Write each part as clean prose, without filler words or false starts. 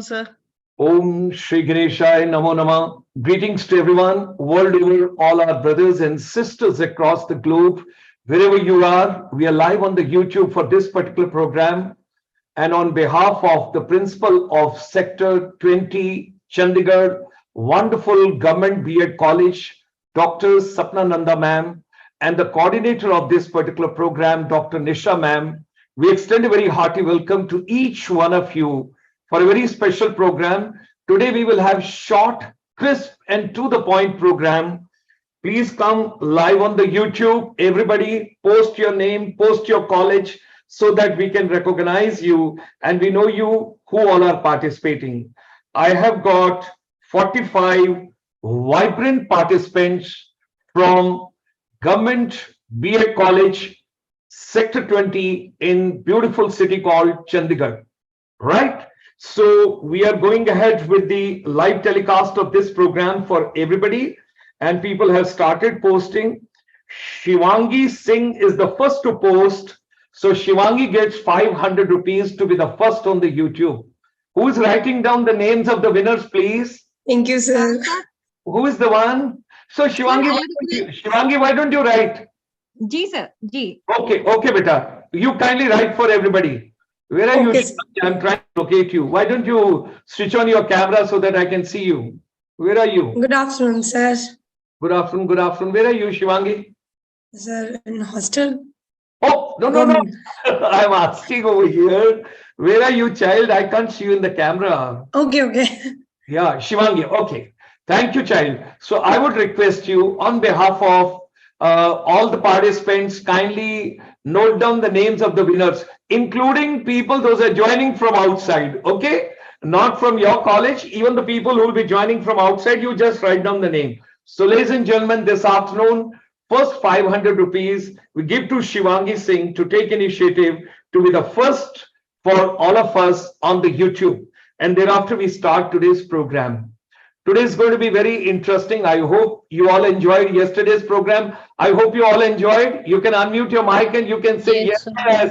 sir. Om Shri Ganeshaya Namo Nama. Greetings to everyone, world over, all our brothers and sisters across the globe, wherever you are. We are live on the YouTube for this particular program. And on behalf of the principal of Sector 20, Chandigarh, wonderful government B.Ed college, Dr. Sapna Nanda ma'am, and the coordinator of this particular program, Dr. Nisha ma'am, we extend a very hearty welcome to each one of you for a very special program. Today we will have short, crisp, and to the point program. Please come live on the YouTube. Everybody post your name, post your college so that we can recognize you and we know you who all are participating. I have got 45 vibrant participants from Government B.Ed College, Sector 20 in beautiful city called Chandigarh, right? So we are going ahead with the live telecast of this program for everybody, and people have started posting. Shivangi Singh is the first to post. So Shivangi gets 500 rupees to be the first on the YouTube. Who is writing down the names of the winners, please? Thank you, sir. Who is the one? So Shivangi, why don't you write? Ji, sir. Ji. Okay, beta. You kindly write for everybody. Where are you? Okay, sir. I'm trying to locate you. Why don't you switch on your camera so that I can see you? Where are you? Good afternoon, sir. Good afternoon. Good afternoon. Where are you, Shivangi? Sir, in hostel. Oh, no. I'm asking over here. Where are you, child? I can't see you in the camera. Okay. Yeah, Shivangi. Okay. Thank you, child. So I would request you on behalf of all the participants, kindly note down the names of the winners, including people those are joining from outside. Okay, not from your college. Even the people who will be joining from outside, you just write down the name. So, ladies and gentlemen, this afternoon, first 500 rupees we give to Shivangi Singh to take initiative to be the first for all of us on the YouTube, and thereafter we start today's program. Today is going to be very interesting. I hope you all enjoyed yesterday's program. I hope you all enjoyed. You can unmute your mic and you can say yes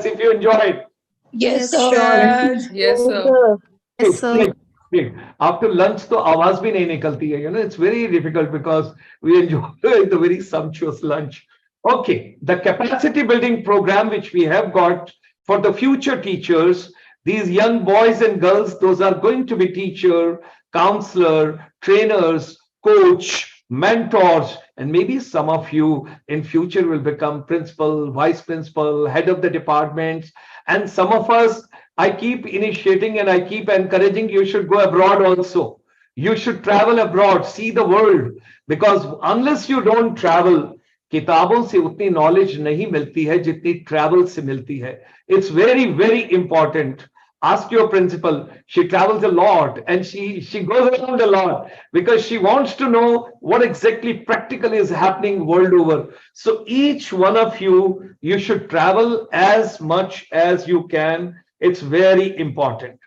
if you enjoyed. Yes, Yes, sure. Yes, sir. Yes, sir. Great. After lunch, तो आवाज भी नहीं निकलती है. It's very difficult because we enjoy the very sumptuous lunch. Okay, the capacity building program which we have got for the future teachers, these young boys and girls, those are going to be teacher, counselor, trainers, coach, mentors, and maybe some of you in future will become principal, vice principal, head of the departments, and some of us, I keep initiating and I keep encouraging you should go abroad also. You should travel abroad, see the world, because unless you don't travel, किताबों से उतनी knowledge नहीं मिलती है जितनी travel से मिलती है. It's very important. Ask your principal. She travels a lot and she goes around a lot because she wants to know what exactly practically is happening world over. So each one of you should travel as much as you can. It's very important.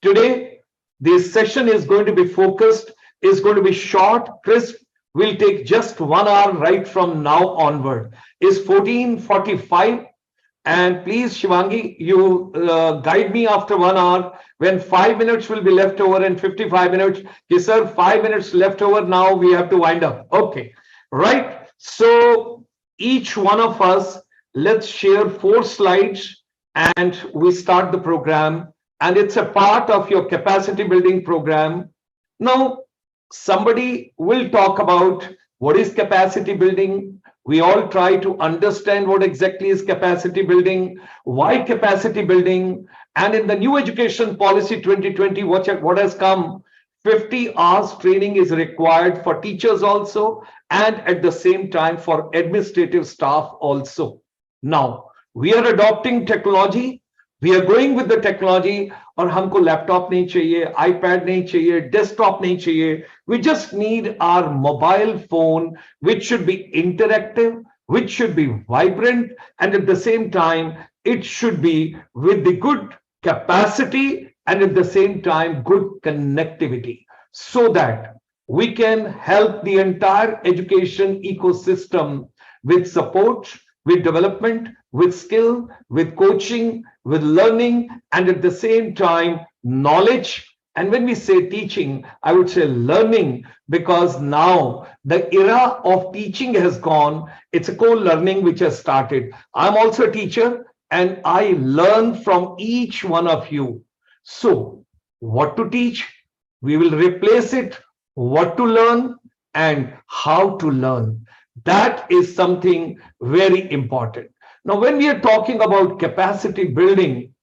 Today, this session is going to be focused, is going to be short, crisp. Will take just 1 hour right from now onward. Is 14:45. And please, Shivangi, you guide me after 1 hour when 5 minutes will be left over and 55 minutes. Yes, sir, 5 minutes left over. Now we have to wind up. Okay, right. So each one of us, let's share 4 slides and we start the program. And it's a part of your capacity building program. Now, somebody will talk about what is capacity building. We all try to understand what exactly is capacity building, why capacity building, and in the new education policy 2020, what has come, 50 hours training is required for teachers also, and at the same time for administrative staff also. Now, we are adopting technology. We are going with the technology, और हमको laptop नहीं चाहिए, iPad नहीं चाहिए, desktop नहीं चाहिए. We just need our mobile phone, which should be interactive, which should be vibrant, and at the same time, it should be with the good capacity and at the same time, good connectivity, so that we can help the entire education ecosystem with support, with development, with skill, with coaching, with learning, and at the same time, knowledge And when we say teaching, I would say learning, because now the era of teaching has gone. It's a co-learning which has started. I'm also a teacher and I learn from each one of you. So, what to teach? We will replace it, what to learn and how to learn. That is something very important. Now, when we are talking about capacity building,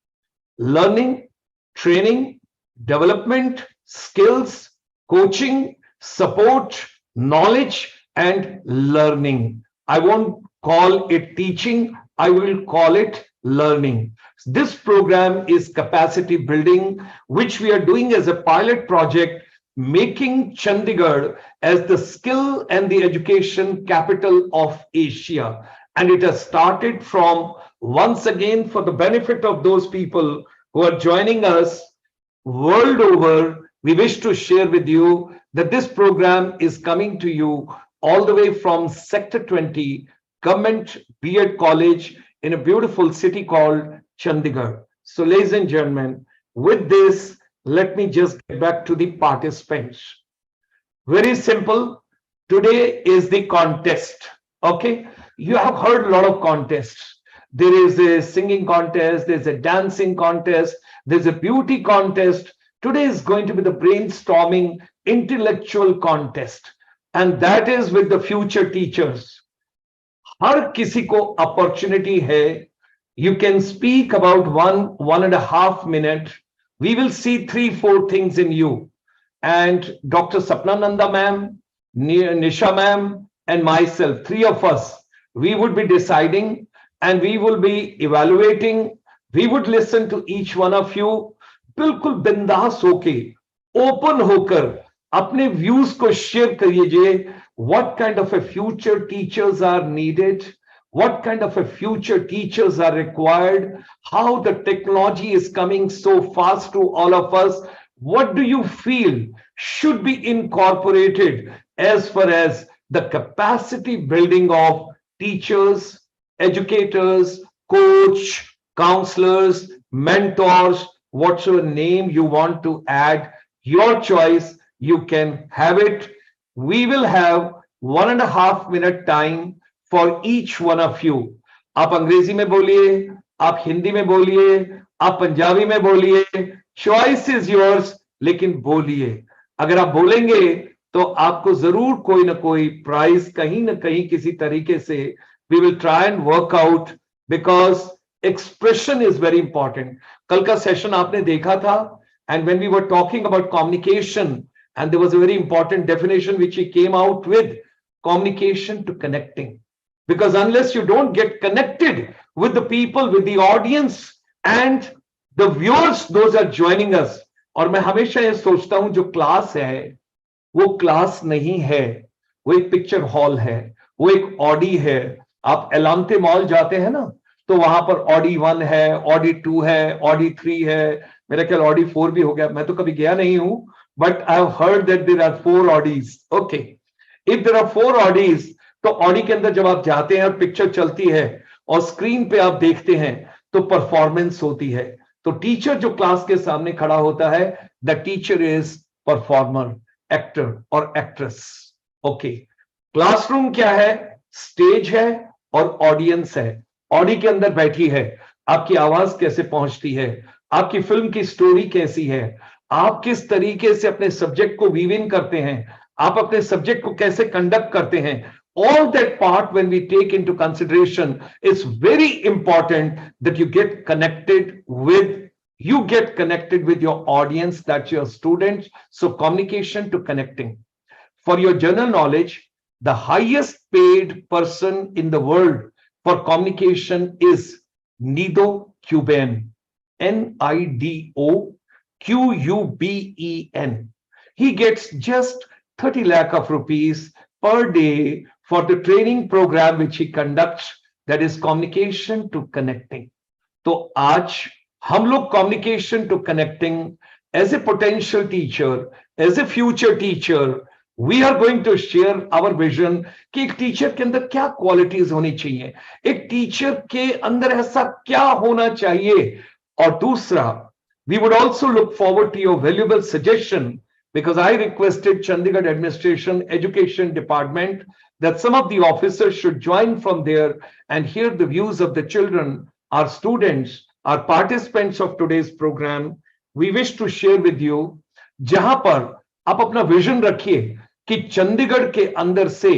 learning, training, development, skills, coaching, support, knowledge, and learning. I won't call it teaching, I will call it learning. This program is capacity building, which we are doing as a pilot project, making Chandigarh as the skill and the education capital of Asia. And it has started from, once again, for the benefit of those people who are joining us world over, we wish to share with you that this program is coming to you all the way from Sector 20, Government VIII College in a beautiful city called Chandigarh. So, ladies and gentlemen, with this, let me just get back to the participants. Very simple. Today is the contest. Okay. You have heard a lot of contests. There is a singing contest, there's a dancing contest, there's a beauty contest. Today is going to be the brainstorming intellectual contest. And that is with the future teachers. हर किसी को opportunity है. You can speak about 1.5 minutes. We will see 3-4 things in you. And Dr. Sapnananda ma'am, Nisha ma'am, and myself, 3 of us, we would be deciding and we will be evaluating. We would listen to each one of you. बिल्कुल बिंदास होके, open होकर अपने views को share करिए. What kind of a future teachers are needed? What kind of a future teachers are required? How the technology is coming so fast to all of us? What do you feel should be incorporated as far as the capacity building of teachers, educators, coach, counselors, mentors, whatsoever name you want to add, your choice, you can have it. We will have 1.5 minute time for each one of you. आप अंग्रेजी में बोलिए, आप हिंदी में बोलिए, आप पंजाबी में बोलिए, choice is yours, लेकिन बोलिए. अगर आप बोलेंगे तो आपको जरूर कोई ना कोई प्राइज कहीं ना कहीं किसी तरीके से we will try and work out, because expression is very important. कल का सेशन आपने देखा था, and when we were talking about communication, and there was a very important definition which he came out with, communication to connecting. Because unless you don't get connected with the people, with the audience and the viewers, those are joining us. और मैं हमेशा ये सोचता हूं, जो class है वो class नहीं है, वो एक पिक्चर हॉल है, वो एक ऑडी है. आप एलांते मॉल जाते हैं ना, तो वहां पर ऑडी 1 है, ऑडी 2 है, ऑडी 3 है, मेरा ख्याल ऑडी 4 भी हो गया. मैं तो कभी गया नहीं हूं, but I have heard that there are 4 ऑडीज. Okay, if there are 4 ऑडीज, तो ऑडी के अंदर जब आप जाते हैं और पिक्चर चलती है और स्क्रीन पे आप देखते हैं तो परफॉर्मेंस होती है. तो टीचर जो क्लास के सामने खड़ा होता है, the teacher is performer, actor और एक्ट्रेस. ओके, क्लासरूम क्या है? स्टेज है और ऑडियंस है. ऑडी के अंदर बैठी है, आपकी आवाज कैसे पहुंचती है, आपकी फिल्म की स्टोरी कैसी है, आप किस तरीके से अपने सब्जेक्ट को वीव इन करते हैं, आप अपने सब्जेक्ट को कैसे कंडक्ट करते हैं. All that part, when we take into consideration, it's very important that you get connected with your audience, that's your students. So communication to connecting. For your general knowledge, the highest paid person in the world for communication is Nido Quben, NIDOQUBEN. He gets just 30 lakh of rupees per day for the training program which he conducts, that is communication to connecting. तो आज हम लोग communication to connecting, as a potential teacher, as a future teacher, we are going to share our vision कि एक teacher के अंदर क्या qualities होनी चाहिए, एक टीचर के अंदर ऐसा क्या होना चाहिए. और दूसरा, We would also look forward to your valuable suggestion, because I requested Chandigarh Administration Education Department that some of the officers should join from there and hear the views of the children, our students, our participants of today's program. We wish to share with you, जहां पर आप अपना vision रखिए कि चंडीगढ़ के अंदर से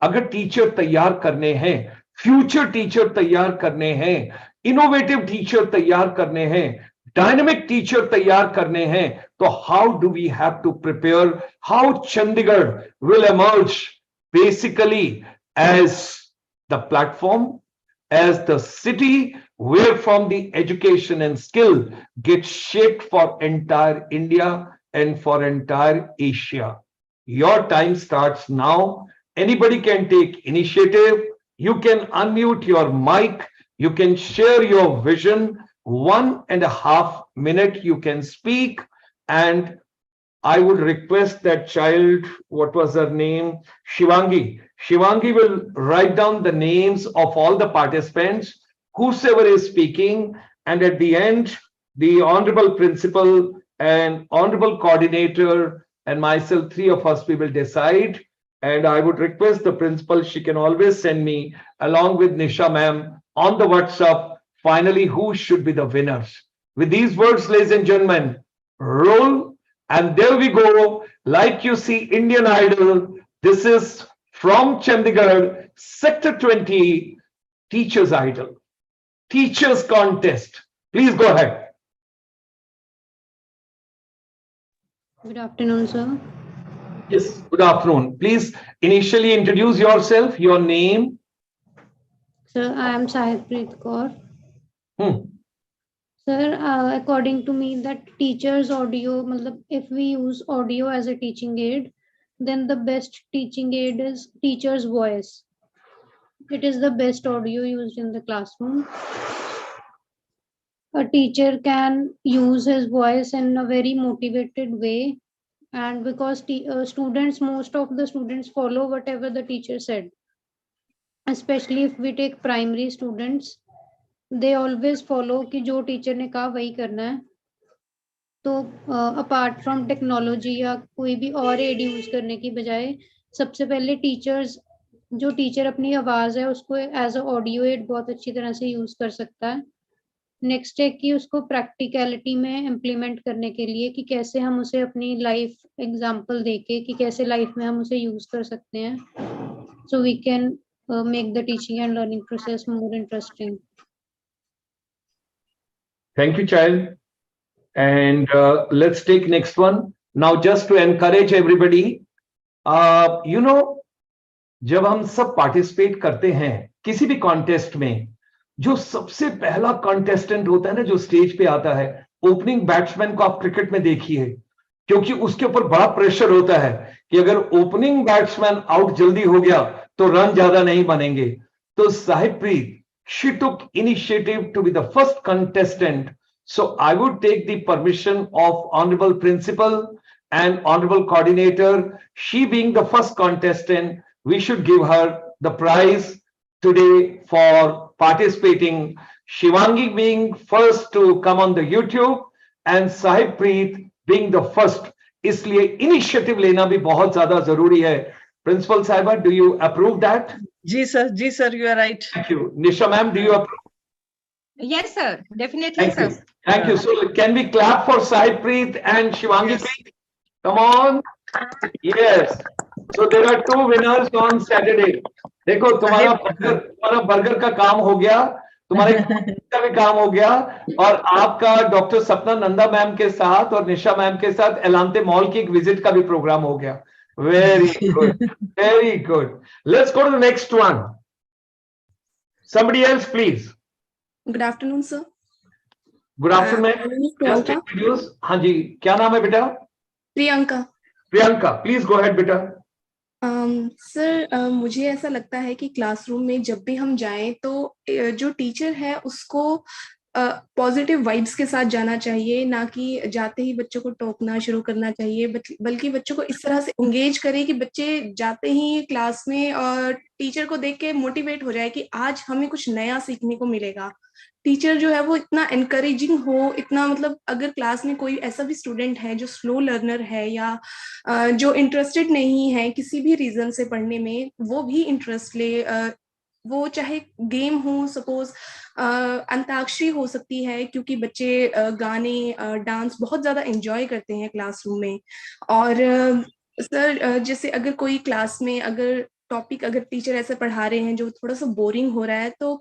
अगर टीचर तैयार करने हैं, फ्यूचर टीचर तैयार करने हैं, इनोवेटिव टीचर तैयार करने हैं, डायनेमिक टीचर तैयार करने हैं, तो how do we have to prepare, how Chandigarh will emerge basically as the platform, as the city where from the education and skill gets shaped for entire India and for entire Asia. Your time starts now. Anybody can take initiative. You can unmute your mic. You can share your vision. 1.5 minutes you can speak. And I would request that child, what was her name? Shivangi. Shivangi will write down the names of all the participants, whosoever is speaking, and at the end, the honorable principal and honorable coordinator and myself, three of us, we will decide. And I would request the principal, she can always send me along with Nisha ma'am on the WhatsApp, finally, who should be the winners. With these words, ladies and gentlemen, roll. And there we go. Like you see, Indian Idol. This is from Chandigarh, Sector 20, Teachers Idol, Teachers Contest. Please go ahead. Good afternoon, sir. Yes, good afternoon. Please initially introduce yourself, your name. Sir, I am Sahibpreet Kaur. Sir, according to me, that teachers audio, if we use audio as a teaching aid, then the best teaching aid is teacher's voice. It is the best audio used in the classroom. A teacher can use his voice in a very motivated way, and because most of the students follow whatever the teacher said, especially if we take primary students, they always follow कि जो teacher ने कहा वही करना है. तो apart from technology या कोई भी और एड यूज करने की बजाय सबसे पहले जो टीचर अपनी आवाज है उसको एज अ ऑडियो एड बहुत अच्छी तरह से यूज कर सकता है. नेक्स्ट है कि उसको प्रैक्टिकलिटी में इम्प्लीमेंट करने के लिए कि कैसे हम उसे अपनी लाइफ एग्जांपल देके कि कैसे लाइफ में हम उसे यूज कर सकते हैं, so we can make the teaching and learning process more interesting. Thank you, child. And let's take next one. Now, just to encourage everybody, जब हम सब पार्टिसिपेट करते हैं किसी भी कॉन्टेस्ट में, जो सबसे पहला कॉन्टेस्टेंट होता है ना, जो स्टेज पे आता है, ओपनिंग बैट्समैन को आप क्रिकेट में देखिए, क्योंकि उसके ऊपर बड़ा प्रेशर होता है कि अगर ओपनिंग बैट्समैन आउट जल्दी हो गया तो रन ज्यादा नहीं बनेंगे. तो साहिबप्रीत, she took initiative to be the first contestant. So I would take the permission of honorable principal and honorable coordinator. She being the first contestant, we should give her the prize today for participating. Shivangi being first to come on the YouTube and Sahibpreet being the first. इसलिए initiative लेना भी बहुत ज्यादा जरूरी है. Principal Sahiba, do you approve that? Ji sir, you are right. Thank you. Nisha ma'am, do you approve? Yes, sir. Definitely, Thank you. Thank you. So can we clap for Sahibpreet and Shivangi? Yes. Come on. Yes. So there are two winners on Saturday. देखो तुम्हारा burger का काम हो गया, तुम्हारे का भी काम हो गया, और आपका डॉक्टर सपना नंदा मैम के साथ और निशा मैम के साथ एलांते मॉल की एक विजिट का भी प्रोग्राम हो गया. Very good. Very good. Let's go to the next one. Somebody else, please. Good afternoon, sir. Good afternoon. Just introduce. हाँ जी, क्या नाम है बेटा? Priyanka. Priyanka, please go ahead बेटा. सर, मुझे ऐसा लगता है कि क्लासरूम में जब भी हम जाएं तो जो टीचर है उसको पॉजिटिव वाइब्स के साथ जाना चाहिए, ना कि जाते ही बच्चों को टोकना शुरू करना चाहिए, बल्कि बच्चों को इस तरह से एंगेज करें कि बच्चे जाते ही क्लास में टीचर को देख के मोटिवेट हो जाए कि आज हमें कुछ नया सीखने को मिलेगा। टीचर जो है वो इतना एनकरेजिंग हो, इतना मतलब अगर क्लास में कोई ऐसा भी स्टूडेंट है जो स्लो लर्नर है या जो इंटरेस्टेड नहीं है किसी भी रीजन से पढ़ने में, वो भी इंटरेस्ट ले, वो चाहे गेम हो, सपोज अंताक्षरी हो सकती है, क्योंकि बच्चे गाने डांस बहुत ज्यादा एंजॉय करते हैं क्लासरूम में। और सर जैसे अगर कोई क्लास में अगर टॉपिक अगर टीचर ऐसे पढ़ा रहे हैं जो थोड़ा सा बोरिंग हो रहा है, तो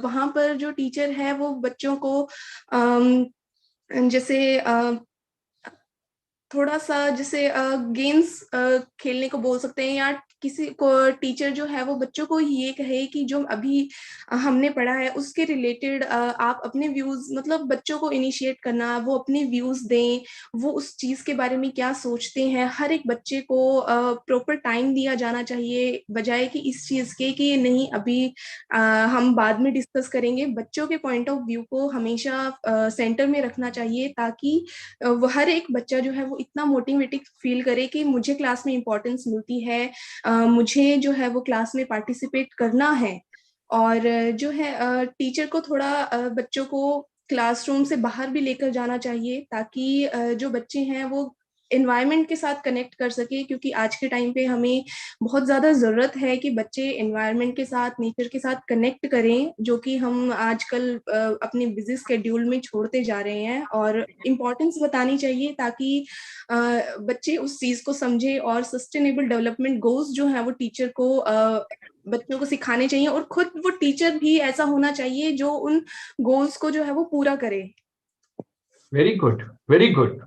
वहां पर जो टीचर है वो बच्चों को जैसे थोड़ा सा जैसे गेम्स खेलने को बोल सकते हैं, या किसी को टीचर जो है वो बच्चों को ये कहे कि जो अभी हमने पढ़ा है उसके रिलेटेड आप अपने व्यूज, मतलब बच्चों को इनिशिएट करना, वो अपने व्यूज दें, वो उस चीज के बारे में क्या सोचते हैं। हर एक बच्चे को प्रॉपर टाइम दिया जाना चाहिए, बजाय कि इस चीज के कि नहीं अभी हम बाद में डिस्कस करेंगे। बच्चों के पॉइंट ऑफ व्यू को हमेशा सेंटर में रखना चाहिए, ताकि वो हर एक बच्चा जो है वो इतना मोटिवेटेड फील करे कि मुझे क्लास में इंपॉर्टेंस मिलती है, मुझे जो है वो क्लास में पार्टिसिपेट करना है। और जो है टीचर को थोड़ा बच्चों को क्लासरूम से बाहर भी लेकर जाना चाहिए, ताकि जो बच्चे हैं वो एनवायरनमेंट के साथ कनेक्ट कर सके, क्योंकि आज के टाइम पे हमें बहुत ज़्यादा ज़रूरत है कि बच्चे एनवायरनमेंट के साथ, नेचर के साथ कनेक्ट करें, जो कि हम आजकल अपने बिजी स्केड्यूल में छोड़ते जा रहे हैं। और इम्पोर्टेंस बतानी चाहिए ताकि बच्चे उस चीज़ को समझे, और सस्टेनेबल डेवलपमेंट गोल्स जो है वो टीचर को बच्चों को सिखाने चाहिए, और खुद वो टीचर भी ऐसा होना चाहिए जो उन गोल्स को जो है वो पूरा करे। Very good, very good.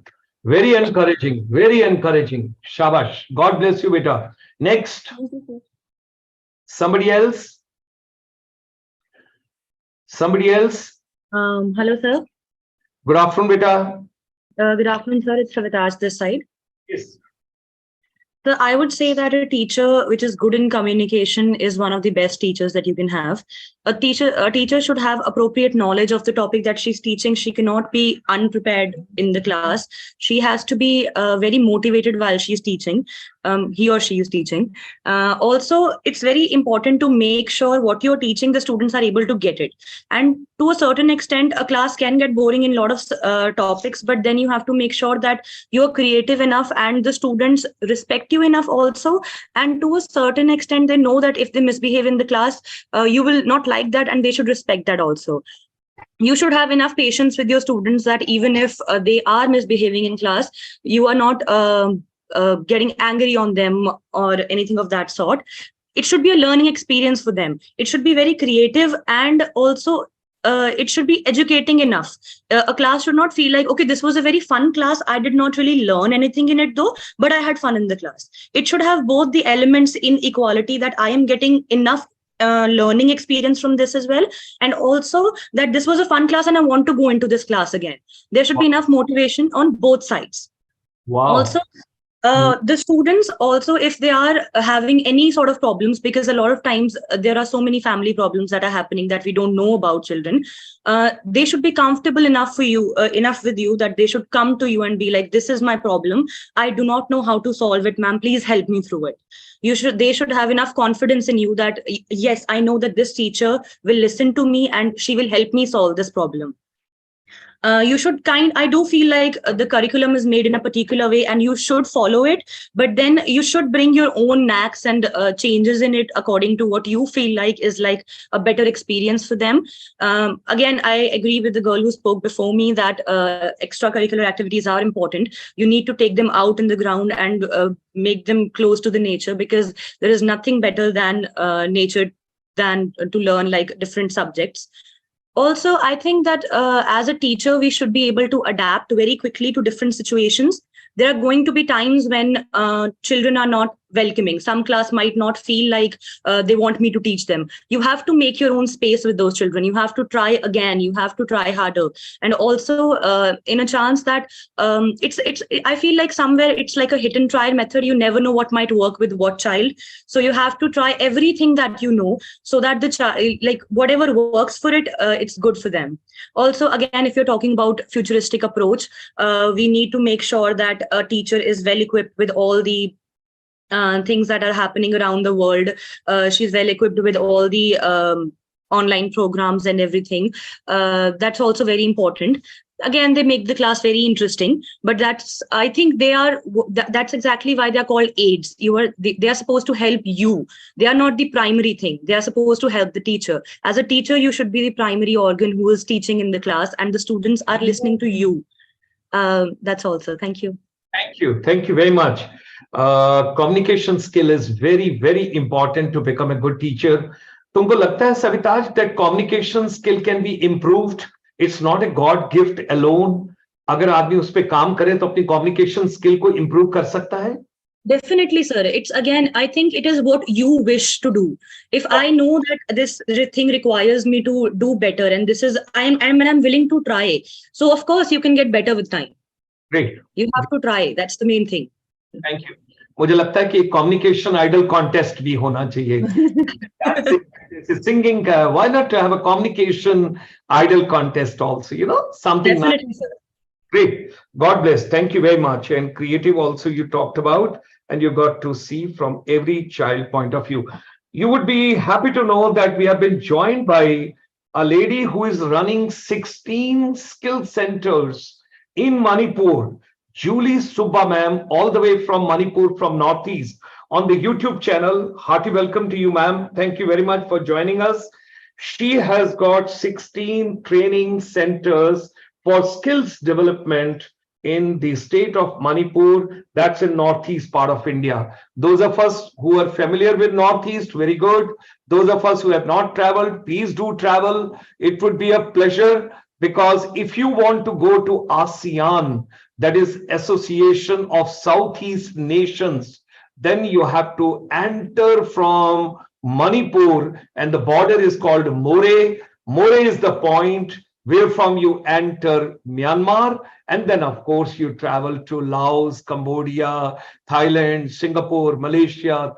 Very encouraging, very encouraging. Shabash. God bless you, beta. Next, Thank you, sir. somebody else? Somebody else? Hello, sir. Good afternoon, beta. Good afternoon, sir. It's Savitaj this side. Yes. So I would say that a teacher which is good in communication is one of the best teachers that you can have. A teacher should have appropriate knowledge of the topic that she's teaching. She cannot be unprepared in the class. She has to be very motivated while she's teaching. He or she is teaching. Also, it's very important to make sure what you're teaching, the students are able to get it. And to a certain extent, a class can get boring in a lot of topics, but then you have to make sure that you're creative enough and the students respect you enough also. And to a certain extent, they know that if they misbehave in the class, you will not like that, and they should respect that also. You should have enough patience with your students that even if they are misbehaving in class, you are not getting angry on them or anything of that sort. It should be a learning experience for them. It should be very creative, and also it should be educating enough. A class should not feel like, okay, this was a very fun class. I did not really learn anything in it though, but I had fun in the class. It should have both the elements in equality, that I am getting enough learning experience from this as well, and also that this was a fun class and I want to go into this class again. There should be enough motivation on both sides. Wow. Also, the students also, if they are having any sort of problems, because a lot of times there are so many family problems that are happening that we don't know about children, they should be comfortable enough for you, enough with you, that they should come to you and be like, this is my problem. I do not know how to solve it, ma'am. Please help me through it. They should have enough confidence in you that, yes, I know that this teacher will listen to me and she will help me solve this problem. I do feel like the curriculum is made in a particular way and you should follow it, but then you should bring your own knacks and changes in it according to what you feel like is like a better experience for them. Again, I agree with the girl who spoke before me that extracurricular activities are important. You need to take them out in the ground and make them close to the nature, because there is nothing better than nature than to learn like different subjects. Also, I think that as a teacher, we should be able to adapt very quickly to different situations. There are going to be times when children are not welcoming. Some class might not feel like they want me to teach them. You have to make your own space with those children. You have to try again. You have to try harder. And also in a chance that I feel like somewhere it's like a hit and try method. You never know what might work with what child. So you have to try everything that you know, so that the child, like whatever works for it, it's good for them. Also, again, if you're talking about futuristic approach, we need to make sure that a teacher is well equipped with all the things that are happening around the world. She's well equipped with all the online programs and everything. That's also very important. Again, they make the class very interesting, but I think that's exactly why they're called aids. They are supposed to help you. They are not the primary thing. They are supposed to help the teacher. As a teacher, you should be the primary organ who is teaching in the class, and the students are listening to you. That's all, sir. Thank you. Thank you. Thank you very much. Communication skill is very, very important to become a good teacher. तुमको लगता है Savita's that communication skill can be improved? It's not a God gift alone. अगर आदमी उस पे काम करे तो अपनी communication skill को improve कर सकता है? Definitely, sir. It's again, I think it is what you wish to do. If I know that this thing requires me to do better, and this is I'm willing to try. So of course you can get better with time. Great. You have to try. That's the main thing. Thank you. मुझे लगता है कि communication idol contest भी होना चाहिए. Singing, why not to have a communication idol contest also? Something. Definitely, nice. sir. Great. God bless. Thank you very much. And creative also you talked about, and you got to see from every child point of view. You would be happy to know that we have been joined by a lady who is running 16 skill centers in Manipur. Julie Subba ma'am, all the way from Manipur, from Northeast, on the YouTube channel. Hearty welcome to you, ma'am. Thank you very much for joining us. She has got 16 training centers for skills development in the state of Manipur. That's in Northeast part of India. Those of us who are familiar with Northeast, very good. Those of us who have not traveled, please do travel. It would be a pleasure, because if you want to go to ASEAN, that is Association of Southeast Nations, then you have to enter from Manipur, and the border is called More. More is the point where from you enter Myanmar, and then of course you travel to Laos, Cambodia, Thailand, Singapore, Malaysia,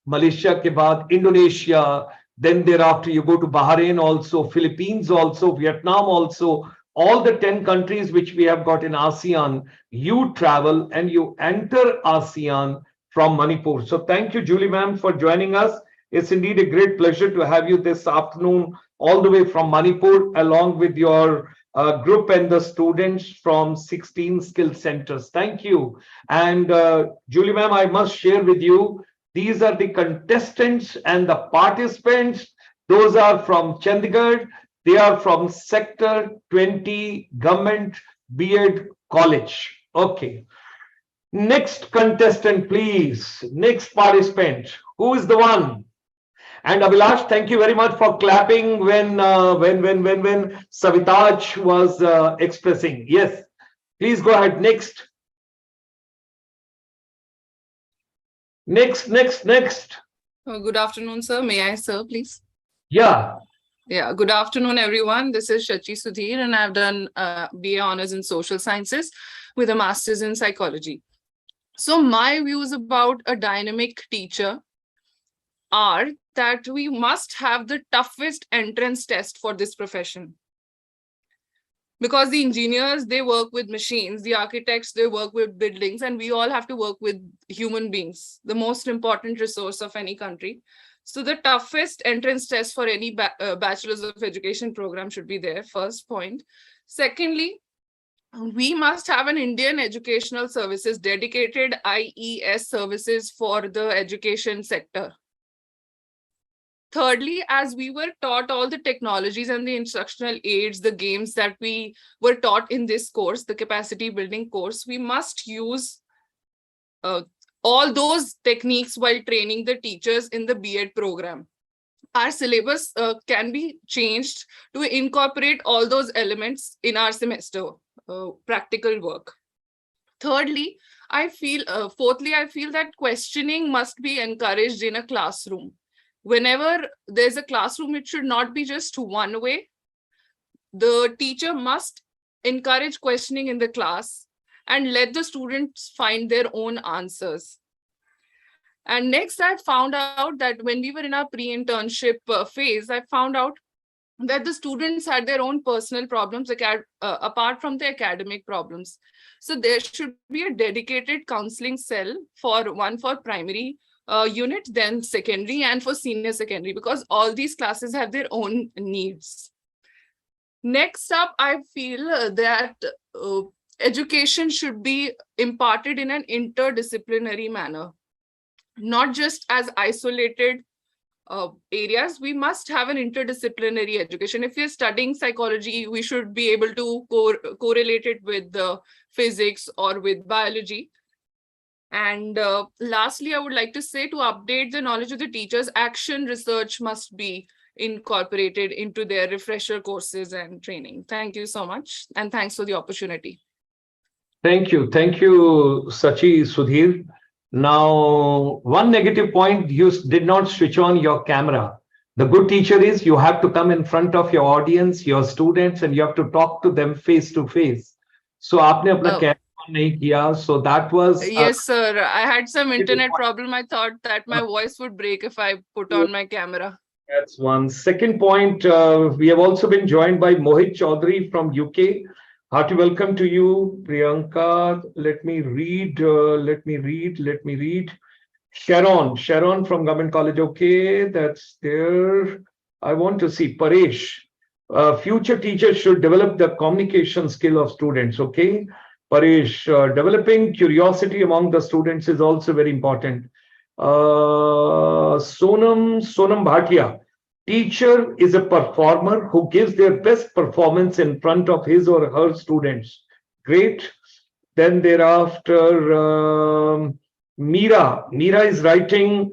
Malaysia ke baad Indonesia, then thereafter you go to Bahrain also, Philippines also, Vietnam also. All the 10 countries which we have got in ASEAN, you travel and you enter ASEAN from Manipur. So thank you, Julie ma'am, for joining us. It's indeed a great pleasure to have you this afternoon, all the way from Manipur, along with your group and the students from 16 skill centers. Thank you. And Julie ma'am, I must share with you, these are the contestants and the participants. Those are from Chandigarh. They are from Sector 20 Government B.Ed College. Okay. Next contestant, please. Next participant. Who is the one? And Abhilash, thank you very much for clapping when Savitaj was expressing. Yes. Please go ahead. Next. Next. Good afternoon, sir. May I, sir, please? Yeah. Yeah, good afternoon, everyone. This is Shachi Sudhir, and I've done BA Honors in Social Sciences with a Master's in Psychology. So my views about a dynamic teacher are that we must have the toughest entrance test for this profession. Because the engineers, they work with machines, the architects, they work with buildings, and we all have to work with human beings, the most important resource of any country. So the toughest entrance test for any bachelor's of education program should be there, first point. Secondly, we must have an Indian educational services, dedicated IES services for the education sector. Thirdly, as we were taught all the technologies and the instructional aids, the games that we were taught in this course, the capacity building course, we must use all those techniques while training the teachers in the B.Ed program. Our syllabus can be changed to incorporate all those elements in our semester practical work. Thirdly, fourthly, I feel that questioning must be encouraged in a classroom. Whenever there's a classroom, it should not be just one way. The teacher must encourage questioning in the class and let the students find their own answers. And next, I found out that when we were in our pre-internship phase, I found out that the students had their own personal problems apart from the academic problems. So there should be a dedicated counseling cell for primary unit, then secondary, and for senior secondary, because all these classes have their own needs. Next up, I feel that education should be imparted in an interdisciplinary manner, not just as isolated areas. We must have an interdisciplinary education. If we're studying psychology, we should be able to correlate it with the physics or with biology. And lastly, I would like to say, to update the knowledge of the teachers, action research must be incorporated into their refresher courses and training. Thank you so much. And thanks for the opportunity. Thank you. Thank you, Sachi Sudhir. Now, one negative point, you did not switch on your camera. The good teacher is you have to come in front of your audience, your students, and you have to talk to them face to face. So, aapne apna camera on nahi kiya. So that was yes, sir. I had some internet problem. I thought that my voice would break if I put on my camera. That's one. Second point, we have also been joined by Mohit Chaudhary from UK. Hearty welcome to you, Priyanka. Let me read. Sharon from Government College. Okay, that's there. I want to see Paresh. Future teachers should develop the communication skill of students. Okay, Paresh, developing curiosity among the students is also very important. Sonam Bhatia. Teacher is a performer who gives their best performance in front of his or her students. Great. Then thereafter, Meera is writing,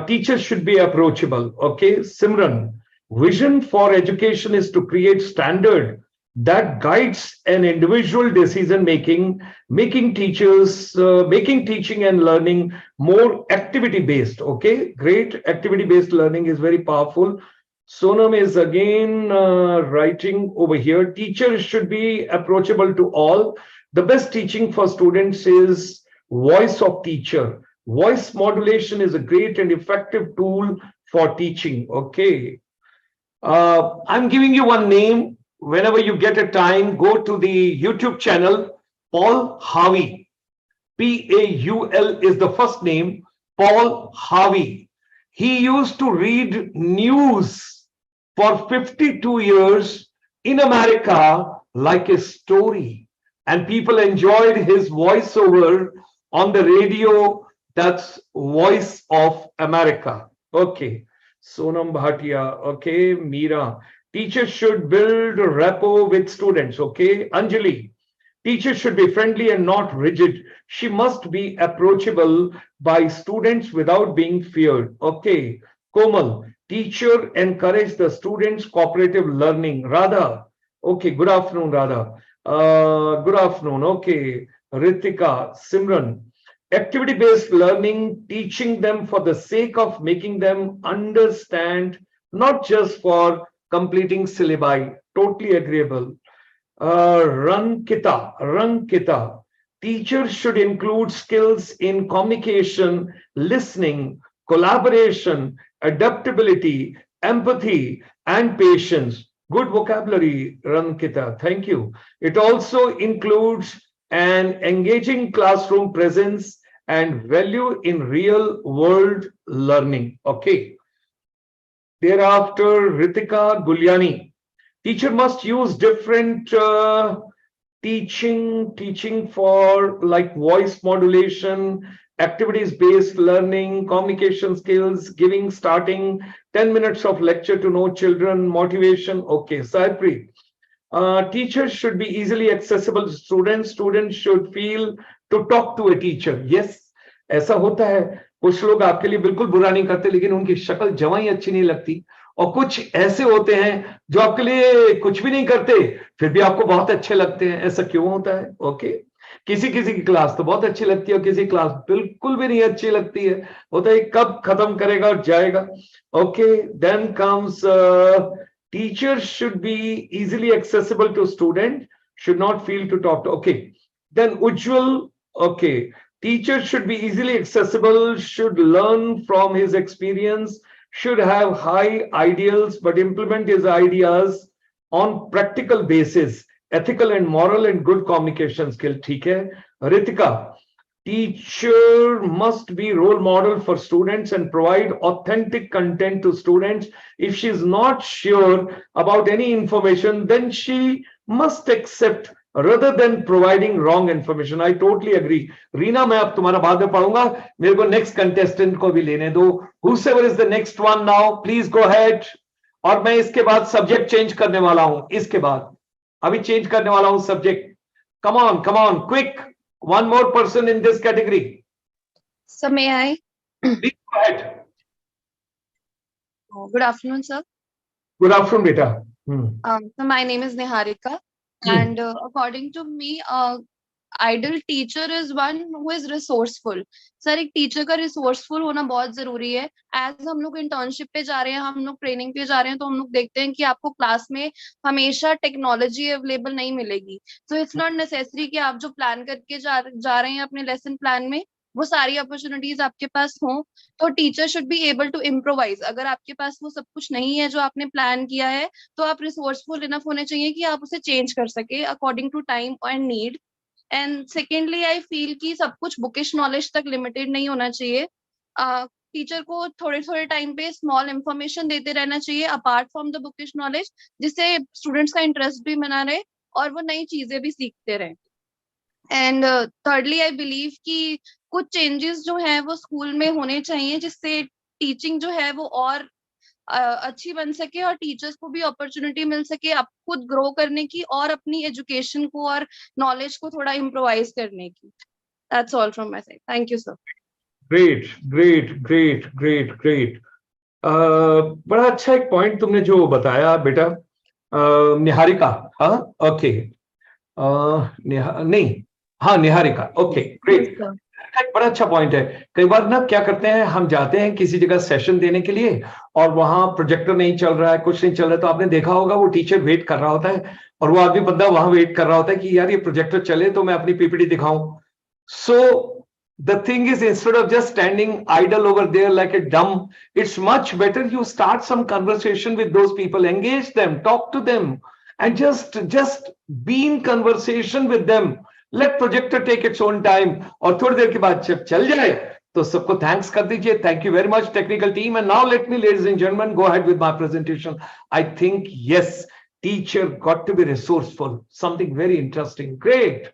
teachers should be approachable. Okay. Simran, vision for education is to create standard that guides an individual decision making, making teaching and learning more activity based. Okay, great. Activity based learning is very powerful. Sonam is again writing over here, teachers should be approachable to all. The best teaching for students is voice of teacher. Voice modulation is a great and effective tool for teaching. Okay. I'm giving you one name. Whenever you get a time, go to the YouTube channel, Paul Harvey. Paul is the first name, Paul Harvey. He used to read news for 52 years in America like a story. And people enjoyed his voiceover on the radio. That's Voice of America. Okay. Sonam Bhatia. Okay. Meera. Teachers should build rapport with students. Okay. Anjali. Teachers should be friendly and not rigid. She must be approachable by students without being feared. Okay. Komal. Teacher encourage the students cooperative learning. Radha. Okay. Good afternoon, Radha. Good afternoon. Okay. Ritika. Simran. Activity-based learning, teaching them for the sake of making them understand, not just for completing syllabi. Totally agreeable. Rankita. Teachers should include skills in communication, listening, collaboration, adaptability, empathy, and patience. Good vocabulary, Rankita. Thank you. It also includes an engaging classroom presence and value in real world learning. Okay. Thereafter, Ritika Gulyani. Teacher must use different teaching for like voice modulation, activities-based learning, communication skills, starting 10 minutes of lecture to know children, motivation. Okay, Saipri. Teachers should be easily accessible to students. Students should feel to talk to a teacher. Yes, ऐसा होता है. कुछ लोग आपके लिए बिल्कुल बुरा नहीं करते, लेकिन उनकी शक्ल जवां ही अच्छी नहीं लगती. और कुछ ऐसे होते हैं जो आपके लिए कुछ भी नहीं करते, फिर भी आपको बहुत अच्छे लगते हैं. ऐसा क्यों होता है? ओके. किसी किसी की क्लास तो बहुत अच्छी लगती है और किसी क्लास बिल्कुल भी नहीं अच्छी लगती है, होता है कब खत्म करेगा और जाएगा. Okay, then comes teacher should be easily accessible to student, should not feel to talk to. Okay, then Ujjwal, okay, teacher should be easily accessible, should learn from his experience, should have high ideals but implement his ideas on practical basis, ethical and moral and good communication skill. ठीक है. Ritika, teacher must be role model for students and provide authentic content to students. If she is not sure about any information, then she must accept rather than providing wrong information. I totally agree. Reena, मैं अब तुम्हारा बाद में पढ़ूंगा, मेरे को next contestant को भी लेने दो. Whosoever is the next one now, please go ahead. और मैं इसके बाद subject change करने वाला हूं. इसके बाद अभी change करने वाला हूं subject. Come on, quick. One more person in this category. So may I? Please go ahead. Good afternoon, sir. Good afternoon, beta. So my name is Niharika, and according to me, ideal teacher is one who is resourceful. Sir एक teacher का resourceful होना बहुत जरूरी है. As हम लोग internship पे जा रहे हैं, हम लोग ट्रेनिंग पे जा रहे हैं, तो हम लोग देखते हैं कि आपको क्लास में हमेशा टेक्नोलॉजी अवेलेबल नहीं मिलेगी. सो इट्स नॉट नेसेसरी कि आप जो प्लान करके जा रहे हैं अपने लेसन प्लान में वो सारी अपॉर्चुनिटीज आपके पास हों. तो teacher should be able to improvise. अगर आपके पास वो सब कुछ नहीं है जो आपने प्लान किया है, तो आप रिसोर्सफुल इनफ होने चाहिए कि आप उसे चेंज कर सके according to time and need. And secondly I feel कि सब कुछ बुकिश नॉलेज तक लिमिटेड नहीं होना चाहिए. टीचर को थोड़े थोड़े टाइम पे स्मॉल इंफॉर्मेशन देते रहना चाहिए apart from the bookish knowledge, जिससे स्टूडेंट्स का इंटरेस्ट भी बना रहे और वो नई चीजें भी सीखते रहे. एंड थर्डली आई बिलीव कि कुछ चेंजेस जो है वो स्कूल में होने चाहिए जिससे टीचिंग जो है वो और अच्छी बन सके और टीचर्स को भी अपॉर्चुनिटी मिल सके अब खुद ग्रो करने की और अपनी एजुकेशन को और नॉलेज को थोड़ा इम्प्रोवाइज करने की. That's all from my side. Thank you sir. Great. बड़ा अच्छा एक पॉइंट तुमने जो बताया बेटा. निहारिका. हाँ, ओके. नहीं, हाँ निहारिका. Okay, great. एक बड़ा अच्छा पॉइंट है. कई बार ना क्या करते हैं, हम जाते हैं किसी जगह सेशन देने के लिए और वहां प्रोजेक्टर नहीं चल रहा है, कुछ नहीं चल रहा है, तो आपने देखा होगा वो टीचर वेट कर रहा होता है और वो आदमी बंदा वहां वेट कर रहा होता है कि यार ये प्रोजेक्टर चले तो मैं अपनी पीपीटी दिखाऊं. सो the thing is, instead of just standing idle over there like a dumb, it's much better you start some conversation with those people, engage them, talk to them, and just be in conversation with them. Let projector take its own time. और थोड़ी देर के बाद जब चल जाए तो सबको thanks कर दीजिए. Thank you very much, technical team. And now let me, ladies and gentlemen, go ahead with my presentation. I think yes, teacher got to be resourceful. Something very interesting. Great.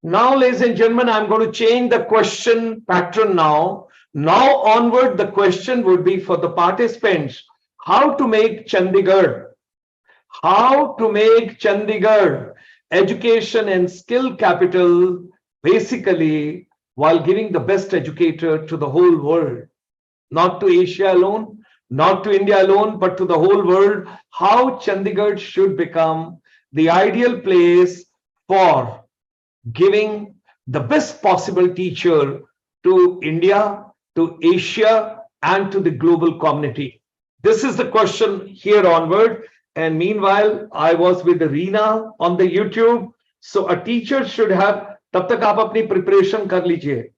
Now, ladies and gentlemen, I'm going to change the question pattern now. Now onward, the question would be for the participants. How to make Chandigarh education and skill capital, basically, while giving the best educator to the whole world. Not to Asia alone, not to India alone, but to the whole world. How Chandigarh should become the ideal place for giving the best possible teacher to India, to Asia, and to the global community. This is the question here onward. And meanwhile, I was with Reena on the YouTube. So a teacher should have, tab tak aap apni preparation kar lijiye.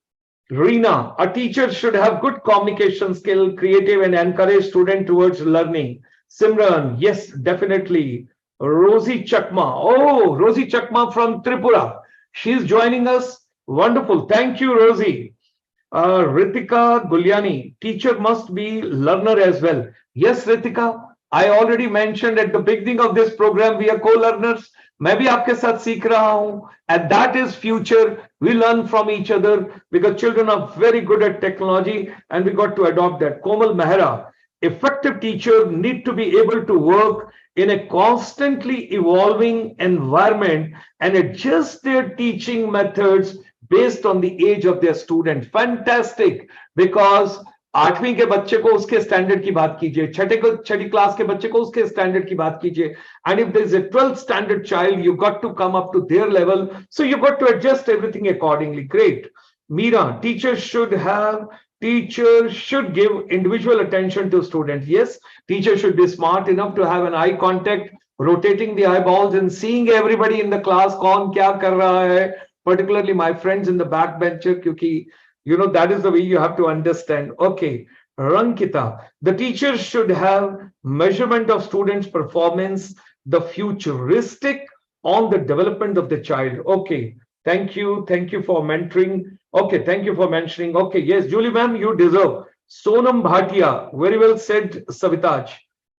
Reena, a teacher should have good communication skill, creative, and encourage student towards learning. Simran, yes, definitely. Rosie Chakma. Oh, Rosie Chakma from Tripura. She's joining us. Wonderful. Thank you, Rosie. Ritika Gulyani, teacher must be learner as well. Yes, Ritika, I already mentioned at the beginning of this program, we are co-learners. मैं भी आपके साथ सीख रहा हूं. And that is future. We learn from each other because children are very good at technology and we got to adopt that. Komal Mehra, effective teacher need to be able to work in a constantly evolving environment and adjust their teaching methods based on the age of their student. Fantastic, because 8वीं के बच्चे को उसके standard की बात कीजिए, छठी class के बच्चे को उसके स्टैंडर्ड की बात कीजिए. And if there is a 12th standard child, you got to come up to their level. So you got to adjust everything accordingly. Great. Meera, teachers should give individual attention to students. Yes, teachers should be smart enough to have an eye contact, rotating the eyeballs and seeing everybody in the class, kaun kya kar raha hai, particularly my friends in the back bencher, kyunki that is the way you have to understand. Okay, Rankita, the teachers should have measurement of students' performance, the futuristic on the development of the child. Okay, thank you for mentoring. Okay, thank you for mentioning. Okay, yes, Julie ma'am, you deserve. Sonam Bhatia, very well said, Savitaj.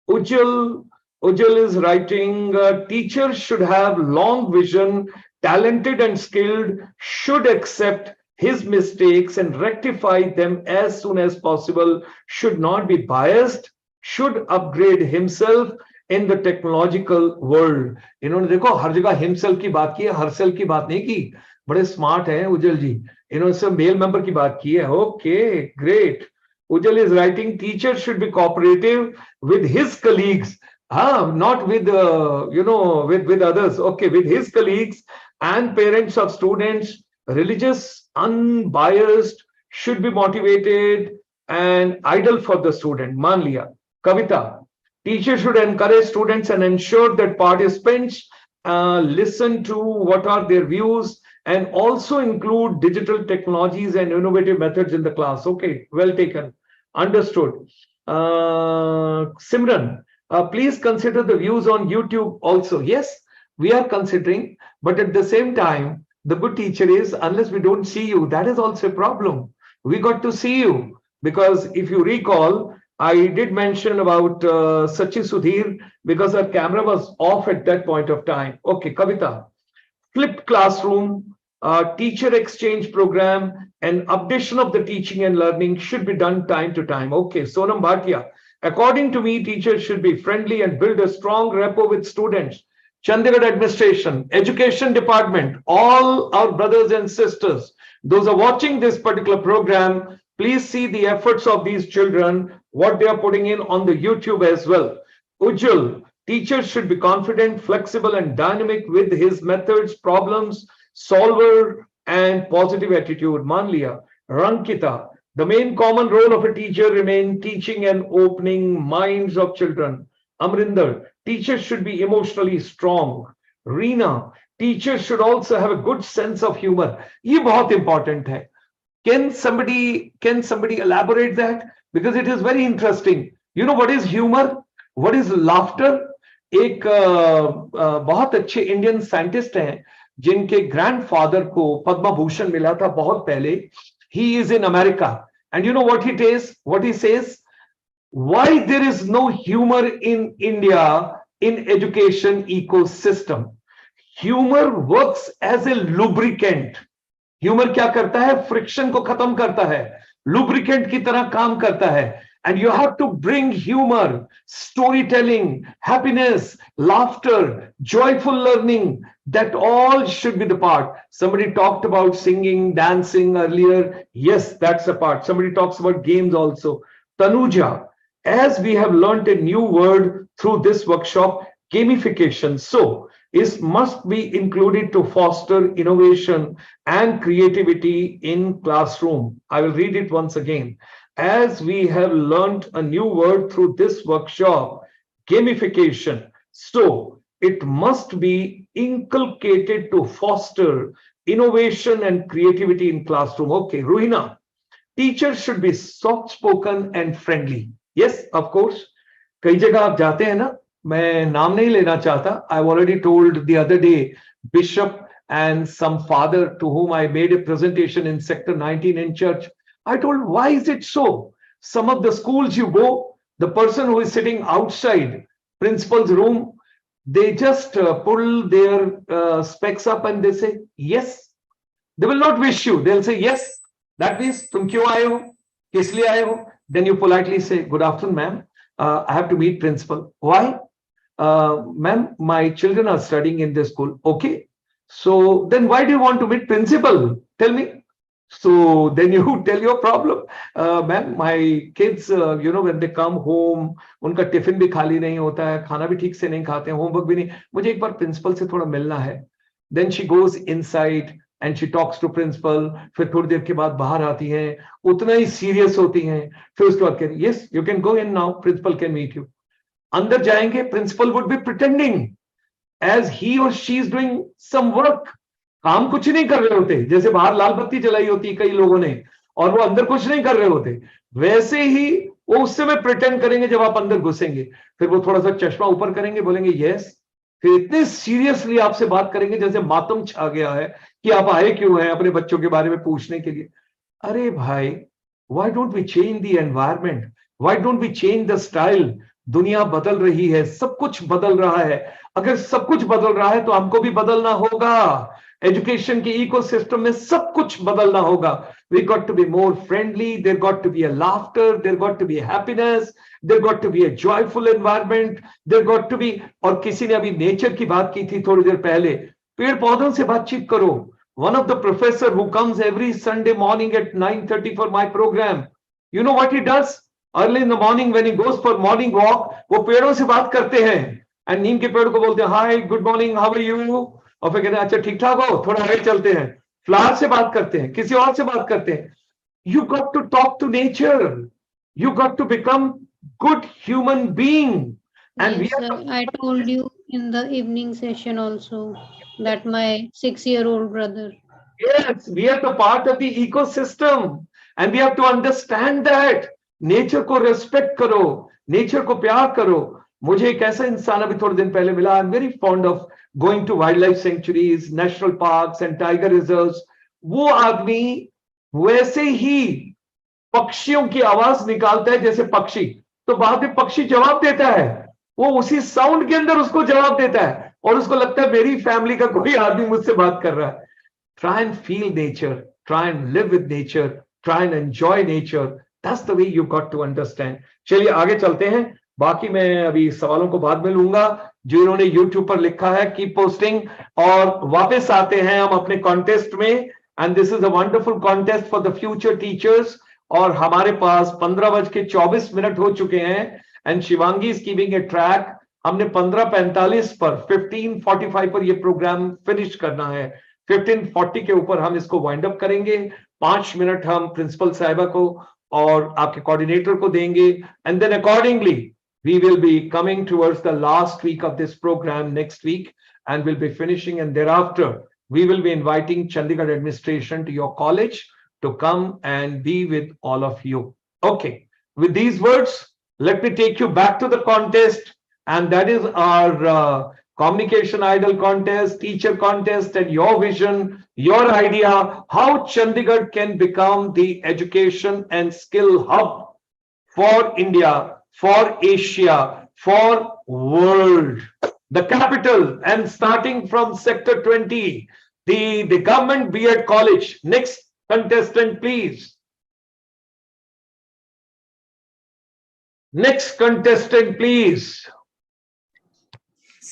Ujjal is writing, teachers should have long vision, talented and skilled, should accept his mistakes and rectify them as soon as possible, should not be biased, should upgrade himself in the technological world. इन्होंने देखो हर जगह himself की बात की है, herself की बात नहीं की. बड़े स्मार्ट हैं उज्जवल जी. इन्होंने सिर्फ मेल मेंबर की बात की है. Okay, great. Ujjal is writing, teachers should be cooperative with his colleagues. Not with with others. Okay, with his colleagues and parents of students. Religious, unbiased, should be motivated and idle for the student. मान लिया. Kavita, teachers should encourage students and ensure that participants listen to what are their views and also include digital technologies and innovative methods in the class. Okay, well taken. Understood. Simran, please consider the views on YouTube also. Yes, we are considering, but at the same time, the good teacher is, unless we don't see you, that is also a problem. We got to see you, because if you recall, I did mention about Sachi Sudhir, because her camera was off at that point of time. Okay, Kavita, flipped classroom, teacher exchange program, and updation of the teaching and learning should be done time to time. Okay, Sonam Bhatia, according to me, teachers should be friendly and build a strong rapport with students. Chandigarh administration, education department, all our brothers and sisters, those are watching this particular program, please see the efforts of these children, what they are putting in on the YouTube as well. Ujjal, teachers should be confident, flexible, and dynamic with his methods, problems, solver, and positive attitude. Manliya, Rankita, the main common role of a teacher remains teaching and opening minds of children. Amrinder, teachers should be emotionally strong. Reena, teachers should also have a good sense of humor. ये बहुत important है. Can somebody elaborate that? Because it is very interesting. You know what is humor? What is laughter? एक बहुत अच्छे Indian scientist हैं जिनके grandfather को पद्म भूषण मिला था बहुत पहले. He is in America, and you know what he says? Why there is no humor in India in education ecosystem? Humor works as a lubricant. Humor क्या करता है? Friction को खत्म करता है, lubricant की तरह काम करता है. And you have to bring humor, storytelling, happiness, laughter, joyful learning. That all should be the part. Somebody talked about singing, dancing earlier. Yes, that's a part. Somebody talks about games also. Tanuja, as we have learned a new word through this workshop, gamification. So, it must be included to foster innovation and creativity in classroom. I will read it once again. As we have learned a new word through this workshop, gamification. So, it must be inculcated to foster innovation and creativity in classroom. Okay, Ruhina, teachers should be soft-spoken and friendly. Yes, of course. कई जगह आप जाते हैं ना, मैं नाम नहीं लेना चाहता. I've already told the other day, Bishop and some father to whom I made a presentation in Sector 19 in church. I told, why is it so? Some of the schools you go, the person who is sitting outside principal's room, they just pull their specs up and they say, yes. They will not wish you. They'll say, yes. That means, tum kyun aaye ho? Kis liye aaye ho? Then you politely say, good afternoon, ma'am. I have to meet principal. Why? Ma'am, my children are studying in this school. Okay. So then why do you want to meet principal? Tell me. So then you tell your problem, ma'am, my kids, when they come home, उनका tiffin भी खाली नहीं होता है, खाना भी ठीक से नहीं खाते हैं, होमवर्क भी नहीं, मुझे एक बार प्रिंसिपल से थोड़ा मिलना है. Then she goes inside and she talks to principal. फिर थोड़ी देर के बाद बाहर आती हैं, उतना ही सीरियस होती हैं. फिर उसके बाद कहती, yes, you can go in now, principal can meet you. अंदर जाएंगे, principal would be pretending as he or she is doing some work. काम कुछ नहीं कर रहे होते, जैसे बाहर लाल बत्ती जलाई होती कई लोगों ने और वो अंदर कुछ नहीं कर रहे होते, वैसे ही वो उससे में प्रिटेंड करेंगे जब आप अंदर घुसेंगे. फिर वो थोड़ा सा चश्मा ऊपर करेंगे, बोलेंगे यस, फिर इतने सीरियसली आपसे बात करेंगे जैसे मातम छा गया है कि आप आए क्यों हैं अपने बच्चों के बारे में पूछने के लिए. अरे भाई, why don't we change the environment, why don't we change the style. दुनिया बदल रही है, सब कुछ बदल रहा है. अगर सब कुछ बदल रहा है तो हमको भी बदलना होगा. एजुकेशन के इकोसिस्टम में सब कुछ बदलना होगा. We got to be more friendly, there got to be a laughter, there got to be happiness, there got to be a joyful environment, there got to be. और किसी ने अभी नेचर की बात की थी थोड़ी देर पहले, पेड़ पौधों से बातचीत करो. One of the professor who comes every Sunday morning at 9:30 for my programme, you know what he does early in the morning when he goes for morning walk. वो पेड़ों से बात करते हैं एंड नीम के पेड़ को बोलते हैं hi good morning, how are you, और फिर कहते हैं अच्छा ठीक ठाक हो, थोड़ा आगे चलते हैं. फ्लावर से बात करते हैं, किसी और से बात करते हैं. You got to talk to nature, you got to become good human being. And we Yes, sir. I told you in the evening session also that my 6-year-old brother. Yes, we are the part of the ecosystem and we have to understand that. Nature को respect करो, nature को प्यार करो. मुझे एक ऐसा इंसान अभी थोड़े दिन पहले मिला. I am very fond of going to wildlife sanctuaries, national parks and tiger reserves. वो आदमी वैसे ही पक्षियों की आवाज निकालता है जैसे पक्षी, तो बाद में पक्षी जवाब देता है, वो उसी साउंड के अंदर उसको जवाब देता है और उसको लगता है मेरी फैमिली का कोई आदमी मुझसे बात कर रहा है. Try and feel nature, try and live with nature, try and enjoy nature. That's the way you got to understand. चलिए आगे चलते हैं. बाकी मैं अभी सवालों को बाद में लूंगा जो इन्होंने YouTube पर लिखा है. Keep posting. और वापस आते हैं हम अपने कॉन्टेस्ट में. And this is a wonderful contest for the future teachers. और हमारे पास 15:24 हो चुके हैं and Shivangi is keeping A track. हमने 15:45 पर 15:45 पर ये प्रोग्राम फिनिश करना है. 15:40 के ऊपर हम इसको वाइंड अप करेंगे. 5 मिनट हम प्रिंसिपल साहिबा को और आपके कोऑर्डिनेटर को देंगे and then accordingly we will be coming towards the last week of this programme next week and will be finishing. And thereafter we will be inviting Chandigarh administration to your college to come and be with all of you. Okay, with these words, let me take you back to the contest, and that is our communication idol contest, teacher contest, and your vision, your idea, how Chandigarh can become the education and skill hub for India, for Asia, for world. The capital, and starting from sector 20, the government B.Ed college. Next contestant, please. Next contestant, please.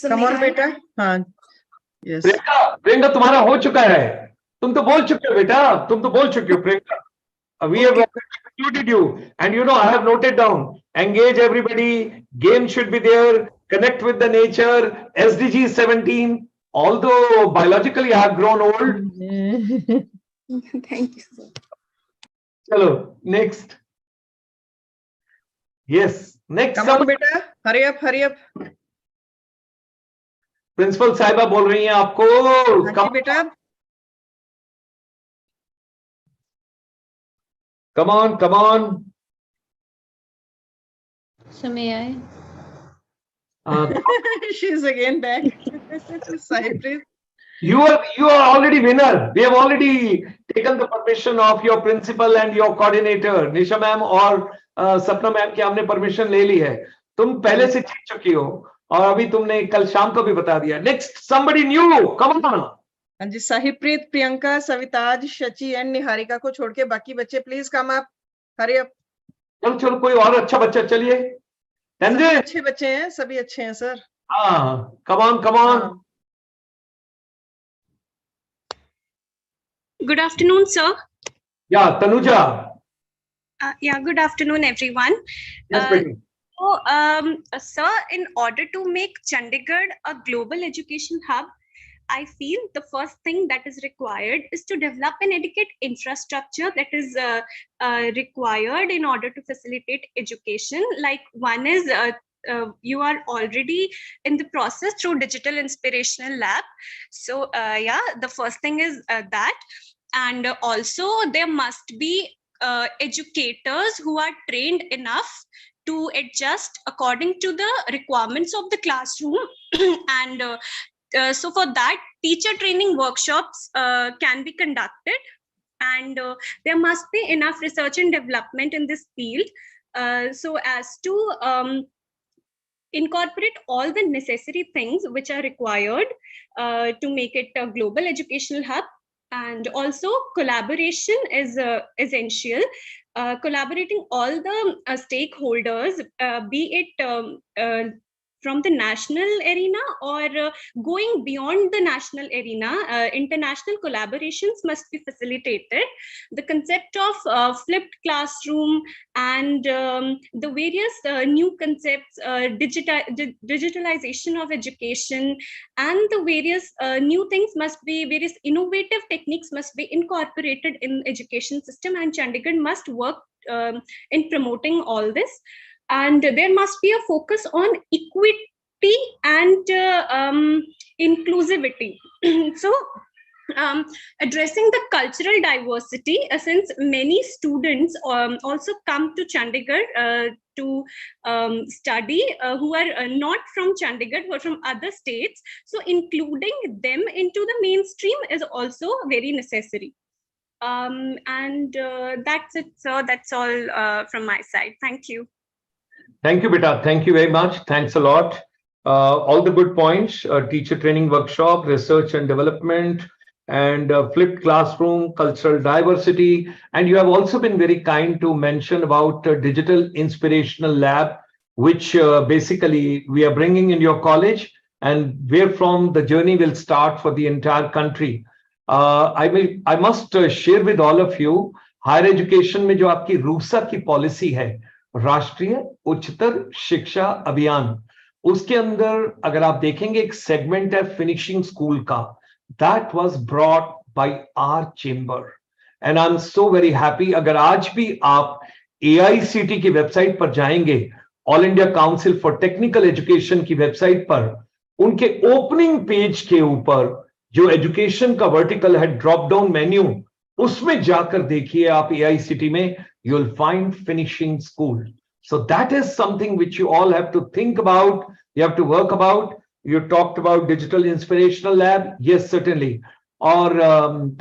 Come on, beta. हाँ, yes. Priyanka तुम्हारा हो चुका है. तुम तो बोल चुके हो बेटा, तुम तो बोल चुके हो Priyanka. We have included you, and you know I have noted down. Engage everybody. Game should be there. Connect with the nature. SDG 17. Although biologically I have grown old. Thank you, sir. Chalo, next. Yes, next. Come on, beta. Hurry up, hurry up. Principal साहिबा बोल रही हैं आपको. हाँ बेटा. Come on, come on. So may I? She's again back. Sahib, please. You are already winner. We have already taken the permission of your principal and your coordinator, Nisha ma'am और सपना ma'am की हमने permission ले ली है. तुम पहले से जीत चुकी हो और अभी तुमने कल शाम को भी बता दिया. Next, somebody new. Come on. हाँ जी, साहिब प्रीत, प्रियंका, सविताज, शची एंड निहारिका को छोड़ के बाकी बच्चे please come up. Hurry up. चलो चलो कोई और अच्छा बच्चा. चलिए. अच्छे बच्चे हैं, सभी अच्छे हैं सर. हाँ, come on, come on. Good afternoon, sir. Yeah, Tanuja. Yeah, good afternoon, everyone. Yes, Betty. Sir, in order to make Chandigarh a global education hub, I feel the first thing that is required is to develop an adequate infrastructure that is required in order to facilitate education. Like one is you are already in the process through Digital Inspirational Lab. So yeah, the first thing is that. And also there must be educators who are trained enough to adjust according to the requirements of the classroom and so for that teacher training workshops can be conducted, and there must be enough research and development in this field so as to incorporate all the necessary things which are required to make it a global educational hub. And also collaboration is essential. Collaborating all the stakeholders, be it from the national arena or going beyond the national arena, international collaborations must be facilitated. The concept of flipped classroom and the various new concepts, digitalization of education, and the various new things must be, various innovative techniques must be incorporated in education system, and Chandigarh must work in promoting all this. And there must be a focus on equity and inclusivity. So addressing the cultural diversity, since many students also come to Chandigarh to study who are not from Chandigarh, who are from other states. So including them into the mainstream is also very necessary. And that's it, sir. That's all from my side. Thank you. Thank you, Beta. Thank you very much. Thanks a lot. All the good points, teacher training workshop, research and development, and flipped classroom, cultural diversity. And you have also been very kind to mention about digital inspirational lab, which basically we are bringing in your college, and where from the journey will start for the entire country. I must share with all of you, higher education में जो आपकी रूसा की policy है, राष्ट्रीय उच्चतर शिक्षा अभियान, उसके अंदर अगर आप देखेंगे एक सेगमेंट है फिनिशिंग स्कूल का, that was brought by our chamber, and I am so very happy. अगर आज भी आप AICT की वेबसाइट पर जाएंगे, all India council for technical education की वेबसाइट पर, उनके ओपनिंग पेज के ऊपर जो एजुकेशन का वर्टिकल है, ड्रॉप डाउन मेन्यू, उसमें जाकर देखिए आप AICT में, you'll find finishing school. So that is something which you all have to think about, you have to work about. You talked about digital inspirational lab. Yes, certainly. और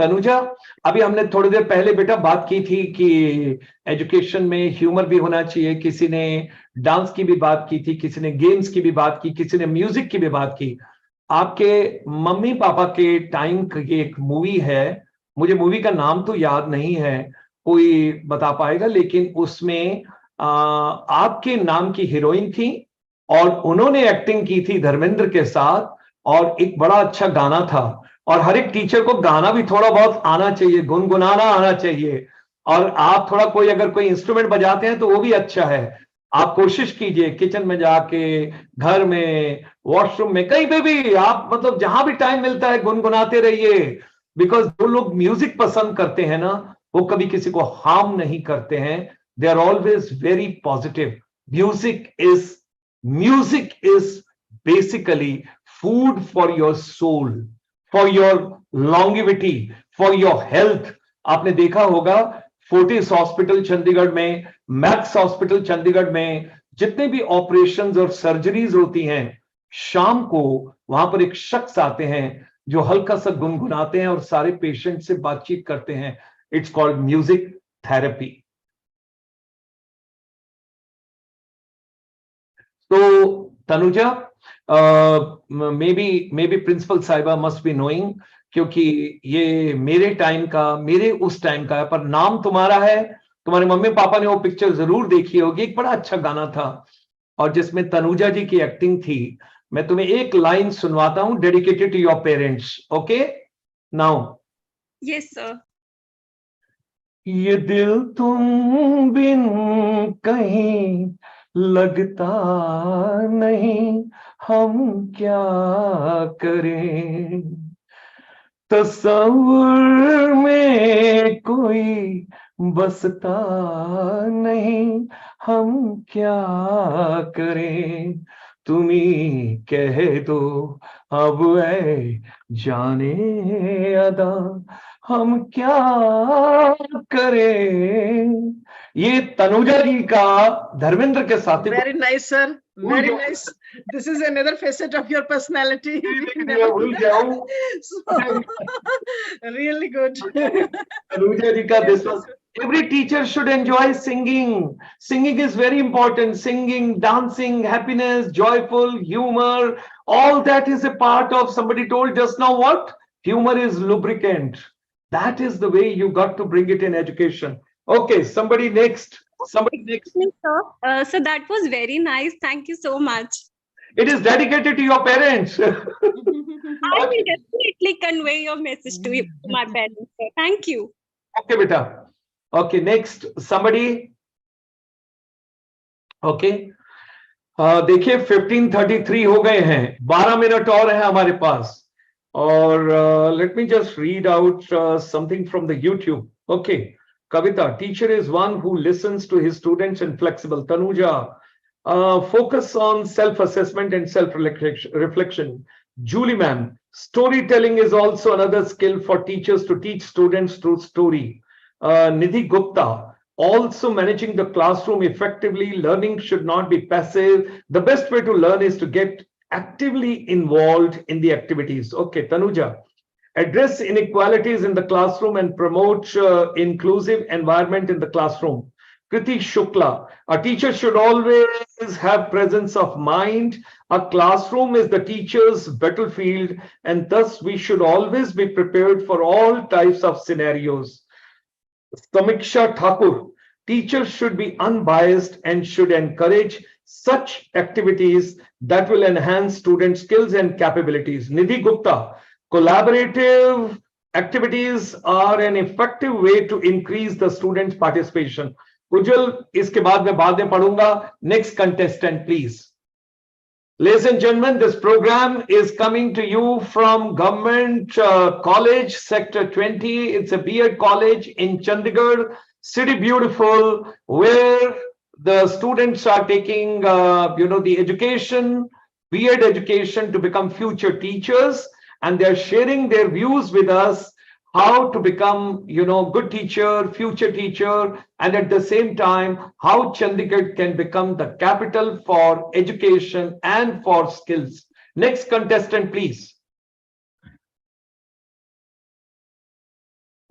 तनुजा, अभी हमने थोड़ी देर पहले बेटा बात की थी कि एजुकेशन में ह्यूमर भी होना चाहिए, किसी ने डांस की भी बात की थी, किसी ने गेम्स की भी बात की, किसी ने म्यूजिक की भी बात की. आपके मम्मी पापा के टाइम की एक मूवी है, मुझे मूवी का नाम तो याद नहीं है, कोई बता पाएगा, लेकिन उसमें आपके नाम की हीरोइन थी और उन्होंने एक्टिंग की थी धर्मेंद्र के साथ, और एक बड़ा अच्छा गाना था. और हर एक टीचर को गाना भी थोड़ा बहुत आना चाहिए, गुनगुनाना आना चाहिए, और आप थोड़ा कोई अगर कोई इंस्ट्रूमेंट बजाते हैं तो वो भी अच्छा है. आप कोशिश कीजिए किचन में जाके, घर में, वॉशरूम में, कहीं पे भी आप, मतलब जहां भी टाइम मिलता है गुनगुनाते रहिए, बिकॉज जो लोग म्यूजिक पसंद करते हैं ना, वो कभी किसी को हार्म नहीं करते हैं. They are always very positive. Music is basically food for your soul, for your longevity, for your health. आपने देखा होगा फोर्टिस हॉस्पिटल चंडीगढ़ में, मैक्स हॉस्पिटल चंडीगढ़ में जितने भी ऑपरेशंस और सर्जरीज होती हैं, शाम को वहां पर एक शख्स आते हैं जो हल्का सा गुनगुनाते हैं और सारे पेशेंट से बातचीत करते हैं. It's called music therapy. तो तनुजा, maybe प्रिंसिपल साहिबा मस्ट बी नोइंग, क्योंकि ये मेरे टाइम का, मेरे उस टाइम का है, पर नाम तुम्हारा है. तुम्हारे मम्मी पापा ने वो पिक्चर जरूर देखी होगी, एक बड़ा अच्छा गाना था और जिसमें तनुजा जी की एक्टिंग थी. मैं तुम्हें एक लाइन सुनवाता हूं, dedicated to your parents. Okay, now. Yes, sir. ये दिल तुम बिन कहीं लगता नहीं, हम क्या करें। तस्वुर में कोई बसता नहीं, हम क्या करें। तुम्ही कह दो अब ऐ जाने अदा, हम क्या करें। ये तनुजा जी का धर्मेंद्र के साथी Very nice, sir. Very भूल nice. This is another facet of your personality. गया हूँ। So, really good. Anuja ji ka this was every teacher should enjoy singing. Singing is very important. Singing, dancing, happiness, joyful, humor, all that is a part of, somebody told just now what? Humor is lubricant. That is the way you got to bring it in education. Okay, somebody next. Somebody next. Sir, so that was very nice. Thank you so much. It is dedicated to your parents. I will definitely convey your message to my parents, sir. Thank you. Okay, beta. Okay, next. Somebody. Okay. देखिए 15:33 हो गए हैं, 12 minute और है हमारे पास। और let me just read out something from the YouTube. Okay, Kavita, teacher is one who listens to his students and flexible. Tanuja, focus on self-assessment and self-reflection. Julie ma'am, storytelling is also another skill for teachers to teach students through story. Nidhi Gupta, also managing the classroom effectively. Learning should not be passive. The best way to learn is to get actively involved in the activities. Okay, Tanuja, address inequalities in the classroom and promote inclusive environment in the classroom. Kriti Shukla, a teacher should always have presence of mind. A classroom is the teacher's battlefield, and thus we should always be prepared for all types of scenarios. Samiksha Thakur, teachers should be unbiased and should encourage such activities that will enhance student skills and capabilities. Nidhi Gupta, collaborative activities are an effective way to increase the student participation. Ujjwal, इसके बाद में पढ़ूंगा. Next contestant, please. Ladies and gentlemen, this program is coming to you from Government College, Sector 20. It's a B.Ed college in Chandigarh, City Beautiful, where the students are taking, the education, B.Ed education to become future teachers, and they're sharing their views with us how to become, good teacher, future teacher, and at the same time, how Chandigarh can become the capital for education and for skills. Next contestant, please.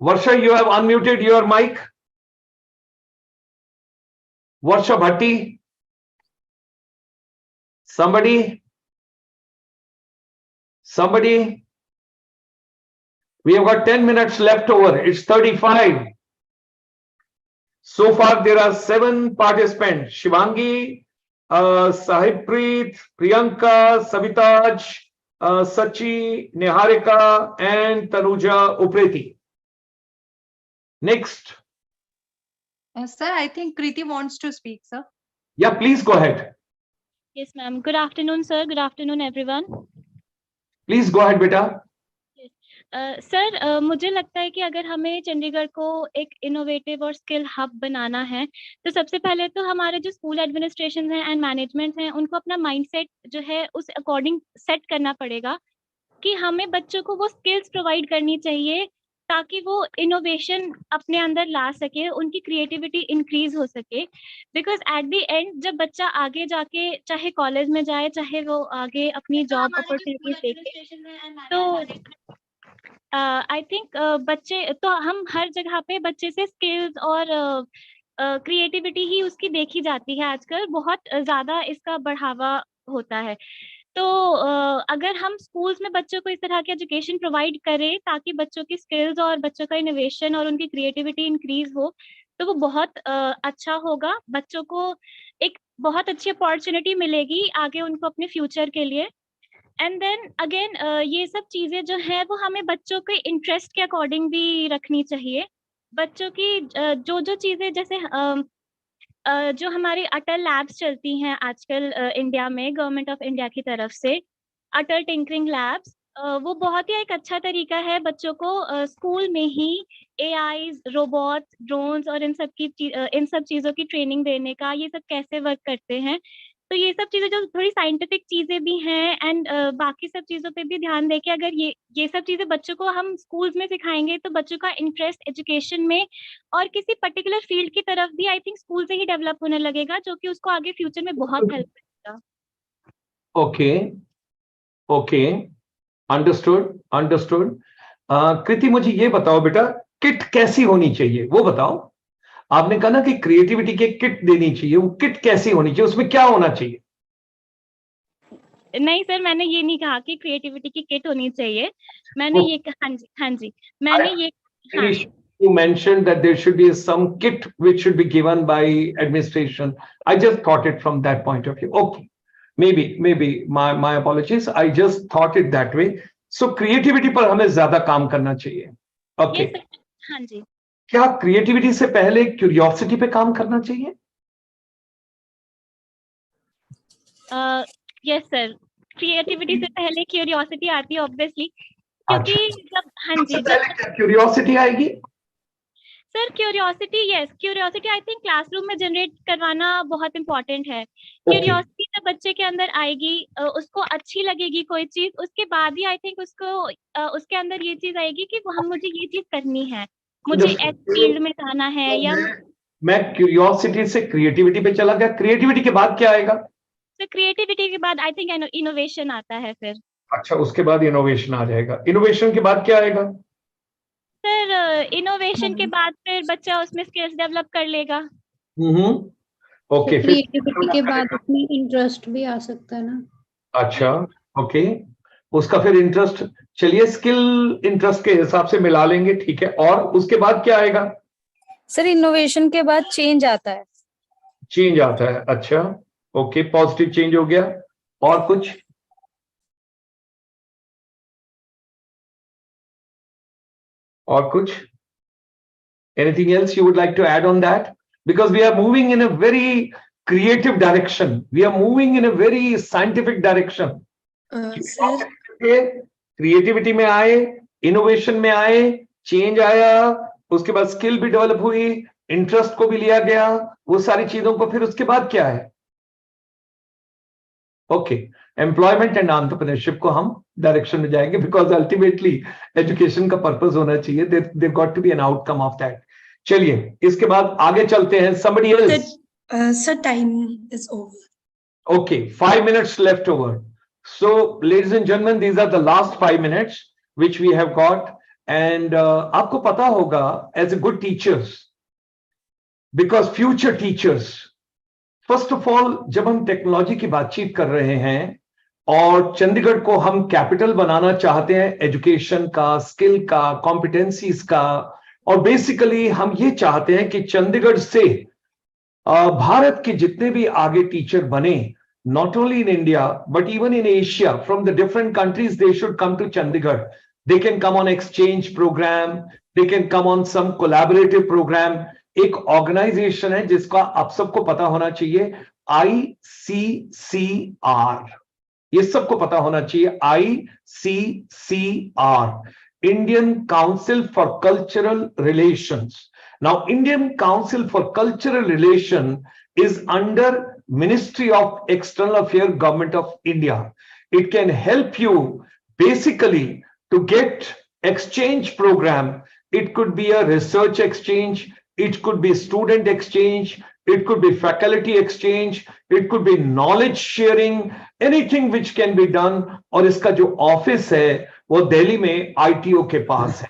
Varsha, you have unmuted your mic. Varsha Bhatti. Somebody. We have got 10 minutes left over. It's 35. So far, there are 7 participants. Shivangi, Sahibpreet, Priyanka, Savitaj, Sachi, Niharika, and Tanuja Upreti. Next. Sir, I think Kriti wants to speak, sir. Yeah, please go ahead. Yes, ma'am. Good afternoon, sir. Good afternoon, everyone. Please go ahead, beta. Sir मुझे लगता है कि अगर हमें चंडीगढ़ को एक innovative और skill hub बनाना है तो सबसे पहले तो हमारे जो स्कूल एडमिनिस्ट्रेशन है एंड मैनेजमेंट हैं उनको अपना माइंडसेट जो है उस अकॉर्डिंग सेट करना पड़ेगा कि हमें बच्चों को वो स्किल्स प्रोवाइड करनी चाहिए ताकि वो इनोवेशन अपने अंदर ला सके, उनकी क्रिएटिविटी इंक्रीज हो सके। बिकॉज एट द एंड जब बच्चा आगे जाके चाहे कॉलेज में जाए चाहे वो आगे अपनी जॉब अपॉर्चुनिटीज देखे तो आई थिंक बच्चे तो हम हर जगह पे बच्चे से स्किल्स और क्रिएटिविटी ही उसकी देखी जाती है आजकल, बहुत ज्यादा इसका बढ़ावा होता है। तो अगर हम स्कूल्स में बच्चों को इस तरह की एजुकेशन प्रोवाइड करें ताकि बच्चों की स्किल्स और बच्चों का इनोवेशन और उनकी क्रिएटिविटी इंक्रीज हो तो वो बहुत अच्छा होगा। बच्चों को एक बहुत अच्छी अपॉर्चुनिटी मिलेगी आगे उनको अपने फ्यूचर के लिए। एंड देन अगेन ये सब चीजें जो है वो हमें बच्चों के इंटरेस्ट के अकॉर्डिंग भी रखनी चाहिए। बच्चों की जो जो चीजें जैसे जो हमारी अटल लैब्स चलती हैं आजकल इंडिया में गवर्नमेंट ऑफ इंडिया की तरफ से, अटल टिंकरिंग लैब्स, वो बहुत ही एक अच्छा तरीका है बच्चों को स्कूल में ही एआईज, रोबोट्स, ड्रोन्स और इन सब चीजों की ट्रेनिंग देने का, ये सब कैसे वर्क करते हैं। तो ये सब चीजें जो थोड़ी साइंटिफिक चीजें भी हैं एंड बाकी सब चीजों पे भी ध्यान देके अगर ये सब चीजें बच्चों को हम स्कूल्स में सिखाएंगे तो बच्चों का इंटरेस्ट एजुकेशन में और किसी पर्टिकुलर फील्ड की तरफ भी आई थिंक स्कूल से ही डेवलप होने लगेगा, जो कि उसको आगे फ्यूचर में बहुत हेल्प करेगा। Okay, okay, understood, understood. Kriti, मुझे ये बताओ बेटा, किट कैसी होनी चाहिए वो बताओ। आपने कहा ना कि क्रिएटिविटी की किट देनी चाहिए, वो किट कैसी होनी चाहिए, उसमें क्या होना चाहिए? नहीं सर, मैंने ये नहीं कहा कि क्रिएटिविटी की किट होनी चाहिए, मैंने ये कहा, हाँ जी, हाँ जी, मैंने ये, हाँ। You mentioned that there should be some kit which should be given by administration. I just thought it from that point of view. Okay, maybe my apologies. I just thought it that way. So creativity पर हमें ज्यादा काम करना चाहिए. Okay. Yes, हाँ जी। क्या creativity से पहले क्यूरियोसिटी पे काम करना चाहिए? यस सर, क्रिएटिविटी से पहले क्यूरियोसिटी आती है ऑब्वियसली, क्योंकि जब, हाँ जी, क्यूरियोसिटी आएगी। Sir curiosity, yes, curiosity I think classroom में जनरेट करवाना बहुत इंपॉर्टेंट है। क्यूरियोसिटी जब बच्चे के अंदर आएगी, उसको अच्छी लगेगी कोई चीज, उसके बाद ही आई थिंक उसको उसके अंदर ये चीज आएगी कि हम मुझे ये चीज करनी है, मुझे इस फील्ड में जाना है। या मैं क्यूरियोसिटी से क्रिएटिविटी पे चला गया, क्रिएटिविटी के बाद क्या आएगा? तो क्रिएटिविटी के बाद आई थिंक इनोवेशन आता है फिर। अच्छा, उसके बाद इनोवेशन आ जाएगा। इनोवेशन के बाद क्या आएगा? सर इनोवेशन के बाद फिर बच्चा उसमें स्किल्स डेवलप कर लेगा। ओके, क्रिएटिविटी के बाद उसमें इंटरेस्ट भी आ सकता है ना। अच्छा, ओके, उसका फिर इंटरेस्ट, चलिए स्किल इंटरेस्ट के हिसाब से मिला लेंगे, ठीक है। और उसके बाद क्या आएगा? सर इनोवेशन के बाद चेंज आता है। चेंज आता है, अच्छा, ओके, पॉजिटिव चेंज हो गया। और कुछ? और कुछ? Anything else you would like to add on that? Because we are moving in a very creative direction. We are moving in a very scientific direction. Creativity में आए, इनोवेशन में आए, चेंज आया, उसके बाद स्किल भी डेवलप हुई, interest को भी लिया गया, वो सारी चीजों को फिर उसके बाद क्या है? ओके, एम्प्लॉयमेंट एंड एंटरप्रेन्योरशिप को हम डायरेक्शन में जाएंगे, बिकॉज अल्टीमेटली एजुकेशन का पर्पस होना चाहिए, there got to be an outcome of that. चलिए इसके बाद आगे चलते हैं। somebody else? Sir, time is over. Okay, 5 minutes left over. So ladies and gentlemen, these are the last 5 minutes which we have got, and आपको पता होगा as a good teachers, because future teachers, first of all जब हम technology की बातचीत कर रहे हैं और चंडीगढ़ को हम कैपिटल बनाना चाहते हैं एजुकेशन का, स्किल का, कॉम्पिटेंसीज का, और बेसिकली हम ये चाहते हैं कि चंडीगढ़ से भारत के जितने भी आगे टीचर बने, not only in India but even in Asia, from the different countries, they should come to Chandigarh. They can come on exchange program, they can come on some collaborative program. एक organisation है जिसका आप सबको पता होना चाहिए, ICCR, ये सबको पता होना चाहिए, ICCR, Indian Council for Cultural Relations. Now Indian Council for Cultural Relation is under Ministry of External Affairs, Government of India. It can help you basically to get exchange program. It could be a research exchange, it could be student exchange, it could be faculty exchange, it could be knowledge sharing, anything which can be done. और इसका जो office है वो दिल्ली में ITO के पास है।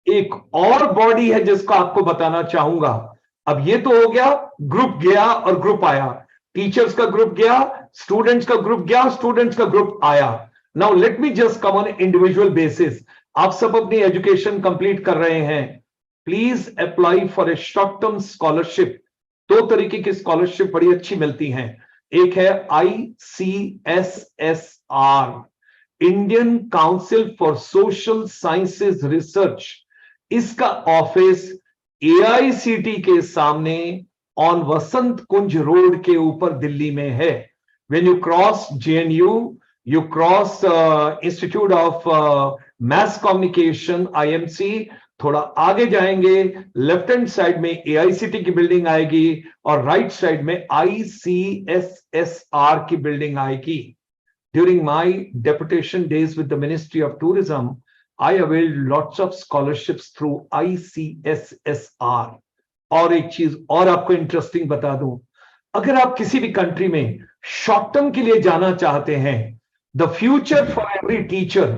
एक और बॉडी है जिसको आपको बताना चाहूंगा। अब ये तो हो गया, ग्रुप गया और ग्रुप आया, टीचर्स का ग्रुप गया, स्टूडेंट्स का ग्रुप गया, स्टूडेंट्स का ग्रुप आया। Now let me just come on individual basis. आप सब अपनी एजुकेशन कंप्लीट कर रहे हैं, please apply for a short term scholarship. दो तरीके की स्कॉलरशिप बड़ी अच्छी मिलती हैं, एक है ICSSR, Indian council for social sciences research. इसका ऑफिस AICT के सामने ऑन वसंत कुंज रोड के ऊपर दिल्ली में है. When you cross JNU, you cross Institute of Mass Communication IMC. थोड़ा आगे जाएंगे, लेफ्ट हैंड साइड में AICT की बिल्डिंग आएगी और राइट साइड में ICSSR की बिल्डिंग आएगी. During my deputation days with the Ministry of Tourism, I availed lots of scholarships through ICSSR. और एक चीज और आपको इंटरेस्टिंग बता दूं, अगर आप किसी भी कंट्री में शॉर्ट टर्म के लिए जाना चाहते हैं, the future for every teacher,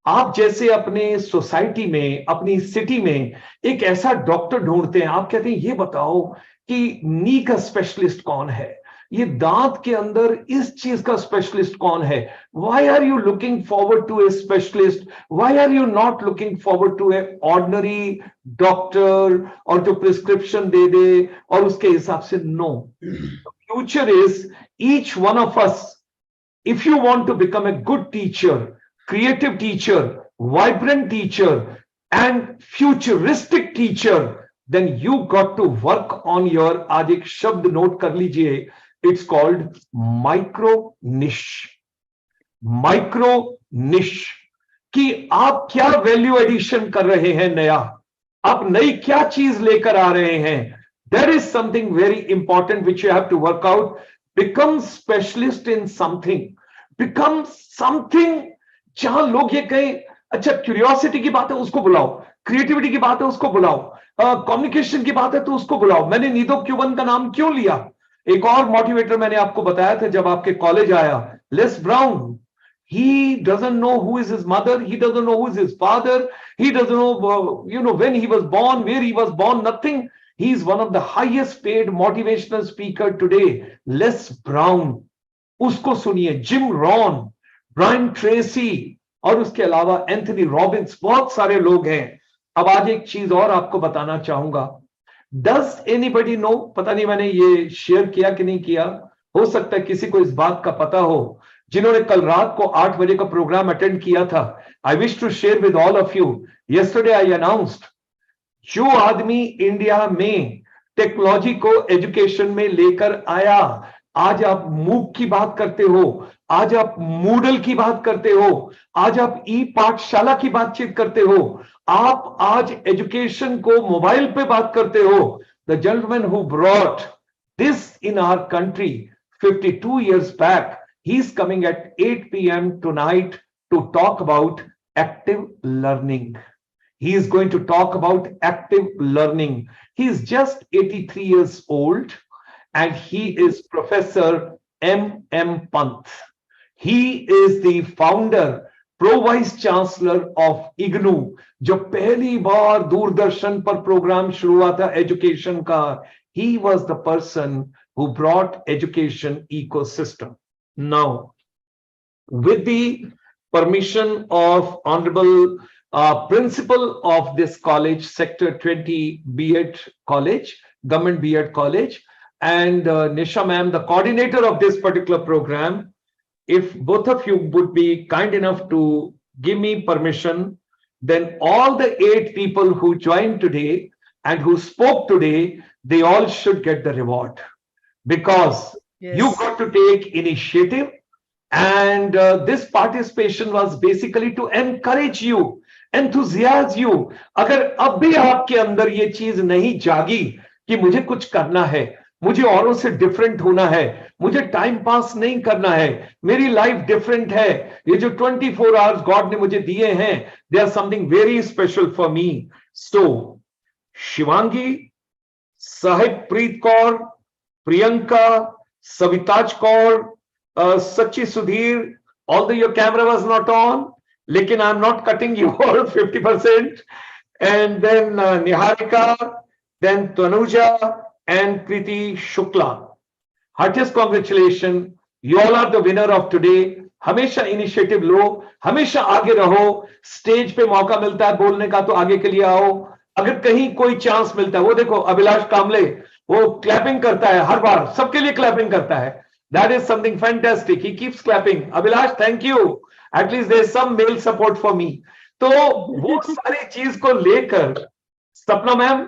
आप जैसे अपने सोसाइटी में, अपनी सिटी में एक ऐसा डॉक्टर ढूंढते हैं, आप कहते हैं ये बताओ कि नी का स्पेशलिस्ट कौन है, ये दांत के अंदर इस चीज का स्पेशलिस्ट कौन है. Why are you looking forward to a specialist? Why are you not looking forward to a ordinary doctor और जो प्रिस्क्रिप्शन दे दे और उसके हिसाब से? No, future is each one of us. If you want to become a good teacher, creative teacher, vibrant teacher, and futuristic teacher, then you got to work on your, आज एक शब्द नोट कर लीजिए, it's called micro niche. Micro niche कि आप क्या value addition कर रहे हैं नया, आप नई क्या चीज लेकर आ रहे हैं. There is something very important which you have to work out. Become specialist in something. Become something जहां लोग ये कहें, अच्छा क्यूरियोसिटी की बात है उसको बुलाओ, क्रिएटिविटी की बात है उसको बुलाओ, कम्युनिकेशन की बात है तो उसको बुलाओ. मैंने नीदो क्यूबन का नाम क्यों लिया? एक और मोटिवेटर मैंने आपको बताया था जब आपके कॉलेज आया, less brown. He doesn't know who is his mother, he doesn't know who is his father, he doesn't know when he was born, where he was born, nothing. He is one of the highest paid motivational speaker today. Les Brown, उसको सुनिए. Jim Rohn, Brian Tracy और उसके अलावा Anthony Robbins, बहुत सारे लोग हैं. अब आज एक चीज और आपको बताना चाहूंगा. डज एनीबडी नो, पता नहीं मैंने ये शेयर किया कि नहीं किया, हो सकता है किसी को इस बात का पता हो, जिन्होंने कल रात को 8 बजे का प्रोग्राम अटेंड किया था. I wish to share with all of you. Yesterday I announced, जो आदमी इंडिया में टेक्नोलॉजी को एजुकेशन में लेकर आया, आज आप मूक की बात करते हो, आज आप मूडल की बात करते हो, आज आप ई पाठशाला की बातचीत करते हो, आप आज एजुकेशन को मोबाइल पे बात करते हो. The gentleman who brought this in our country 52 years back, he is coming at 8 p.m. tonight to talk about active learning. He is going to talk about active learning. He is just 83 years old and he is Professor M.M. Pant. He is the founder, Pro Vice Chancellor of IGNU, जो पहली बार दूरदर्शन पर programme शुरू हुआ था education का. He was the person who brought education ecosystem. Now, with the permission of Honorable Principal of this college, Sector 20 B.Ed College, Government B.Ed College, and Nisha ma'am, the coordinator of this particular program, if both of you would be kind enough to give me permission, then all the 8 people who joined today and who spoke today, they all should get the reward, because you got to take initiative, and this participation was basically to encourage you, enthusiasm you. अगर अब भी आपके अंदर ये चीज नहीं जागी कि मुझे कुछ करना है, मुझे औरों से डिफरेंट होना है, मुझे टाइम पास नहीं करना है, मेरी लाइफ डिफरेंट है, ये जो 24 आवर्स गॉड ने मुझे दिए हैं, they are something very special for me. So Shivangi, Sahib Preet Kaur, Priyanka, Savitaj Kaur, Sachchi Sudhir, although your camera was not on, लेकिन I'm not cutting you all 50%, and then Niharika, then Tanuja, and Kriti Shukla. Heartiest congratulations. You all are the winner of today. हमेशा initiative लो, हमेशा आगे रहो. Stage पे मौका मिलता है बोलने का तो आगे के लिए आओ. अगर कहीं कोई चांस मिलता है, वो देखो अभिलाष कामले, वो क्लैपिंग करता है हर बार, सबके लिए क्लैपिंग करता है. That is something fantastic. He keeps clapping. Abhilash, thank you. At least there's some male support for me. तो वो सारी चीज को लेकर सपना ma'am,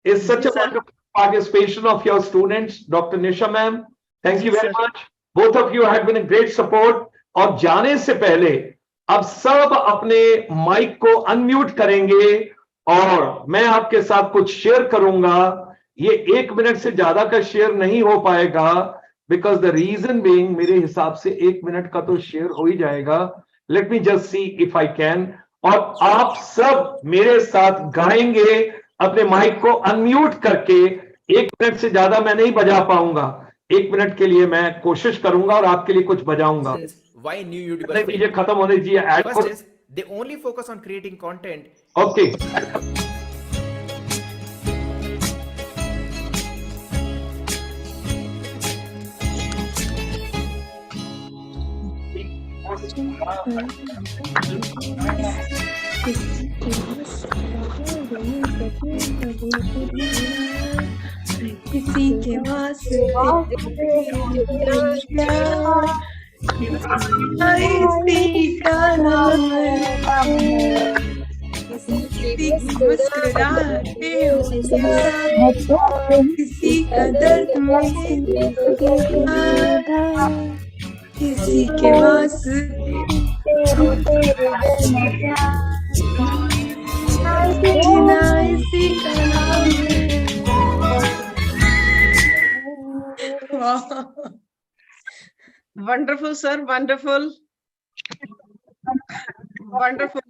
is such a wonderful participation of your students. Dr. Nisha ma'am, thank you very much. Both of you had been a great support. और जाने से पहले अब सब अपने माइक को अनम्यूट करेंगे और मैं आपके साथ कुछ शेयर करूंगा. ये 1 मिनट से ज्यादा का शेयर नहीं हो पाएगा, बिकॉज द रीजन बीइंग मेरे हिसाब से 1 मिनट का तो शेयर हो ही जाएगा. Late me just see if I can. और आप सब मेरे साथ गाएंगे अपने माइक को अनम्यूट करके. 1 मिनट से ज्यादा मैं नहीं बजा पाऊंगा. 1 मिनट के लिए मैं कोशिश करूंगा और आपके लिए कुछ बजाऊंगा. Why new YouTubers? ये खत्म होने दीजिए. First is they only focus on creating content. Okay. किसी के वास्ते का नाम मुस्कुराते किसी का दर्द किसी के वास्ते इसी का नाम Wonderful, sir. Wonderful. Wonderful.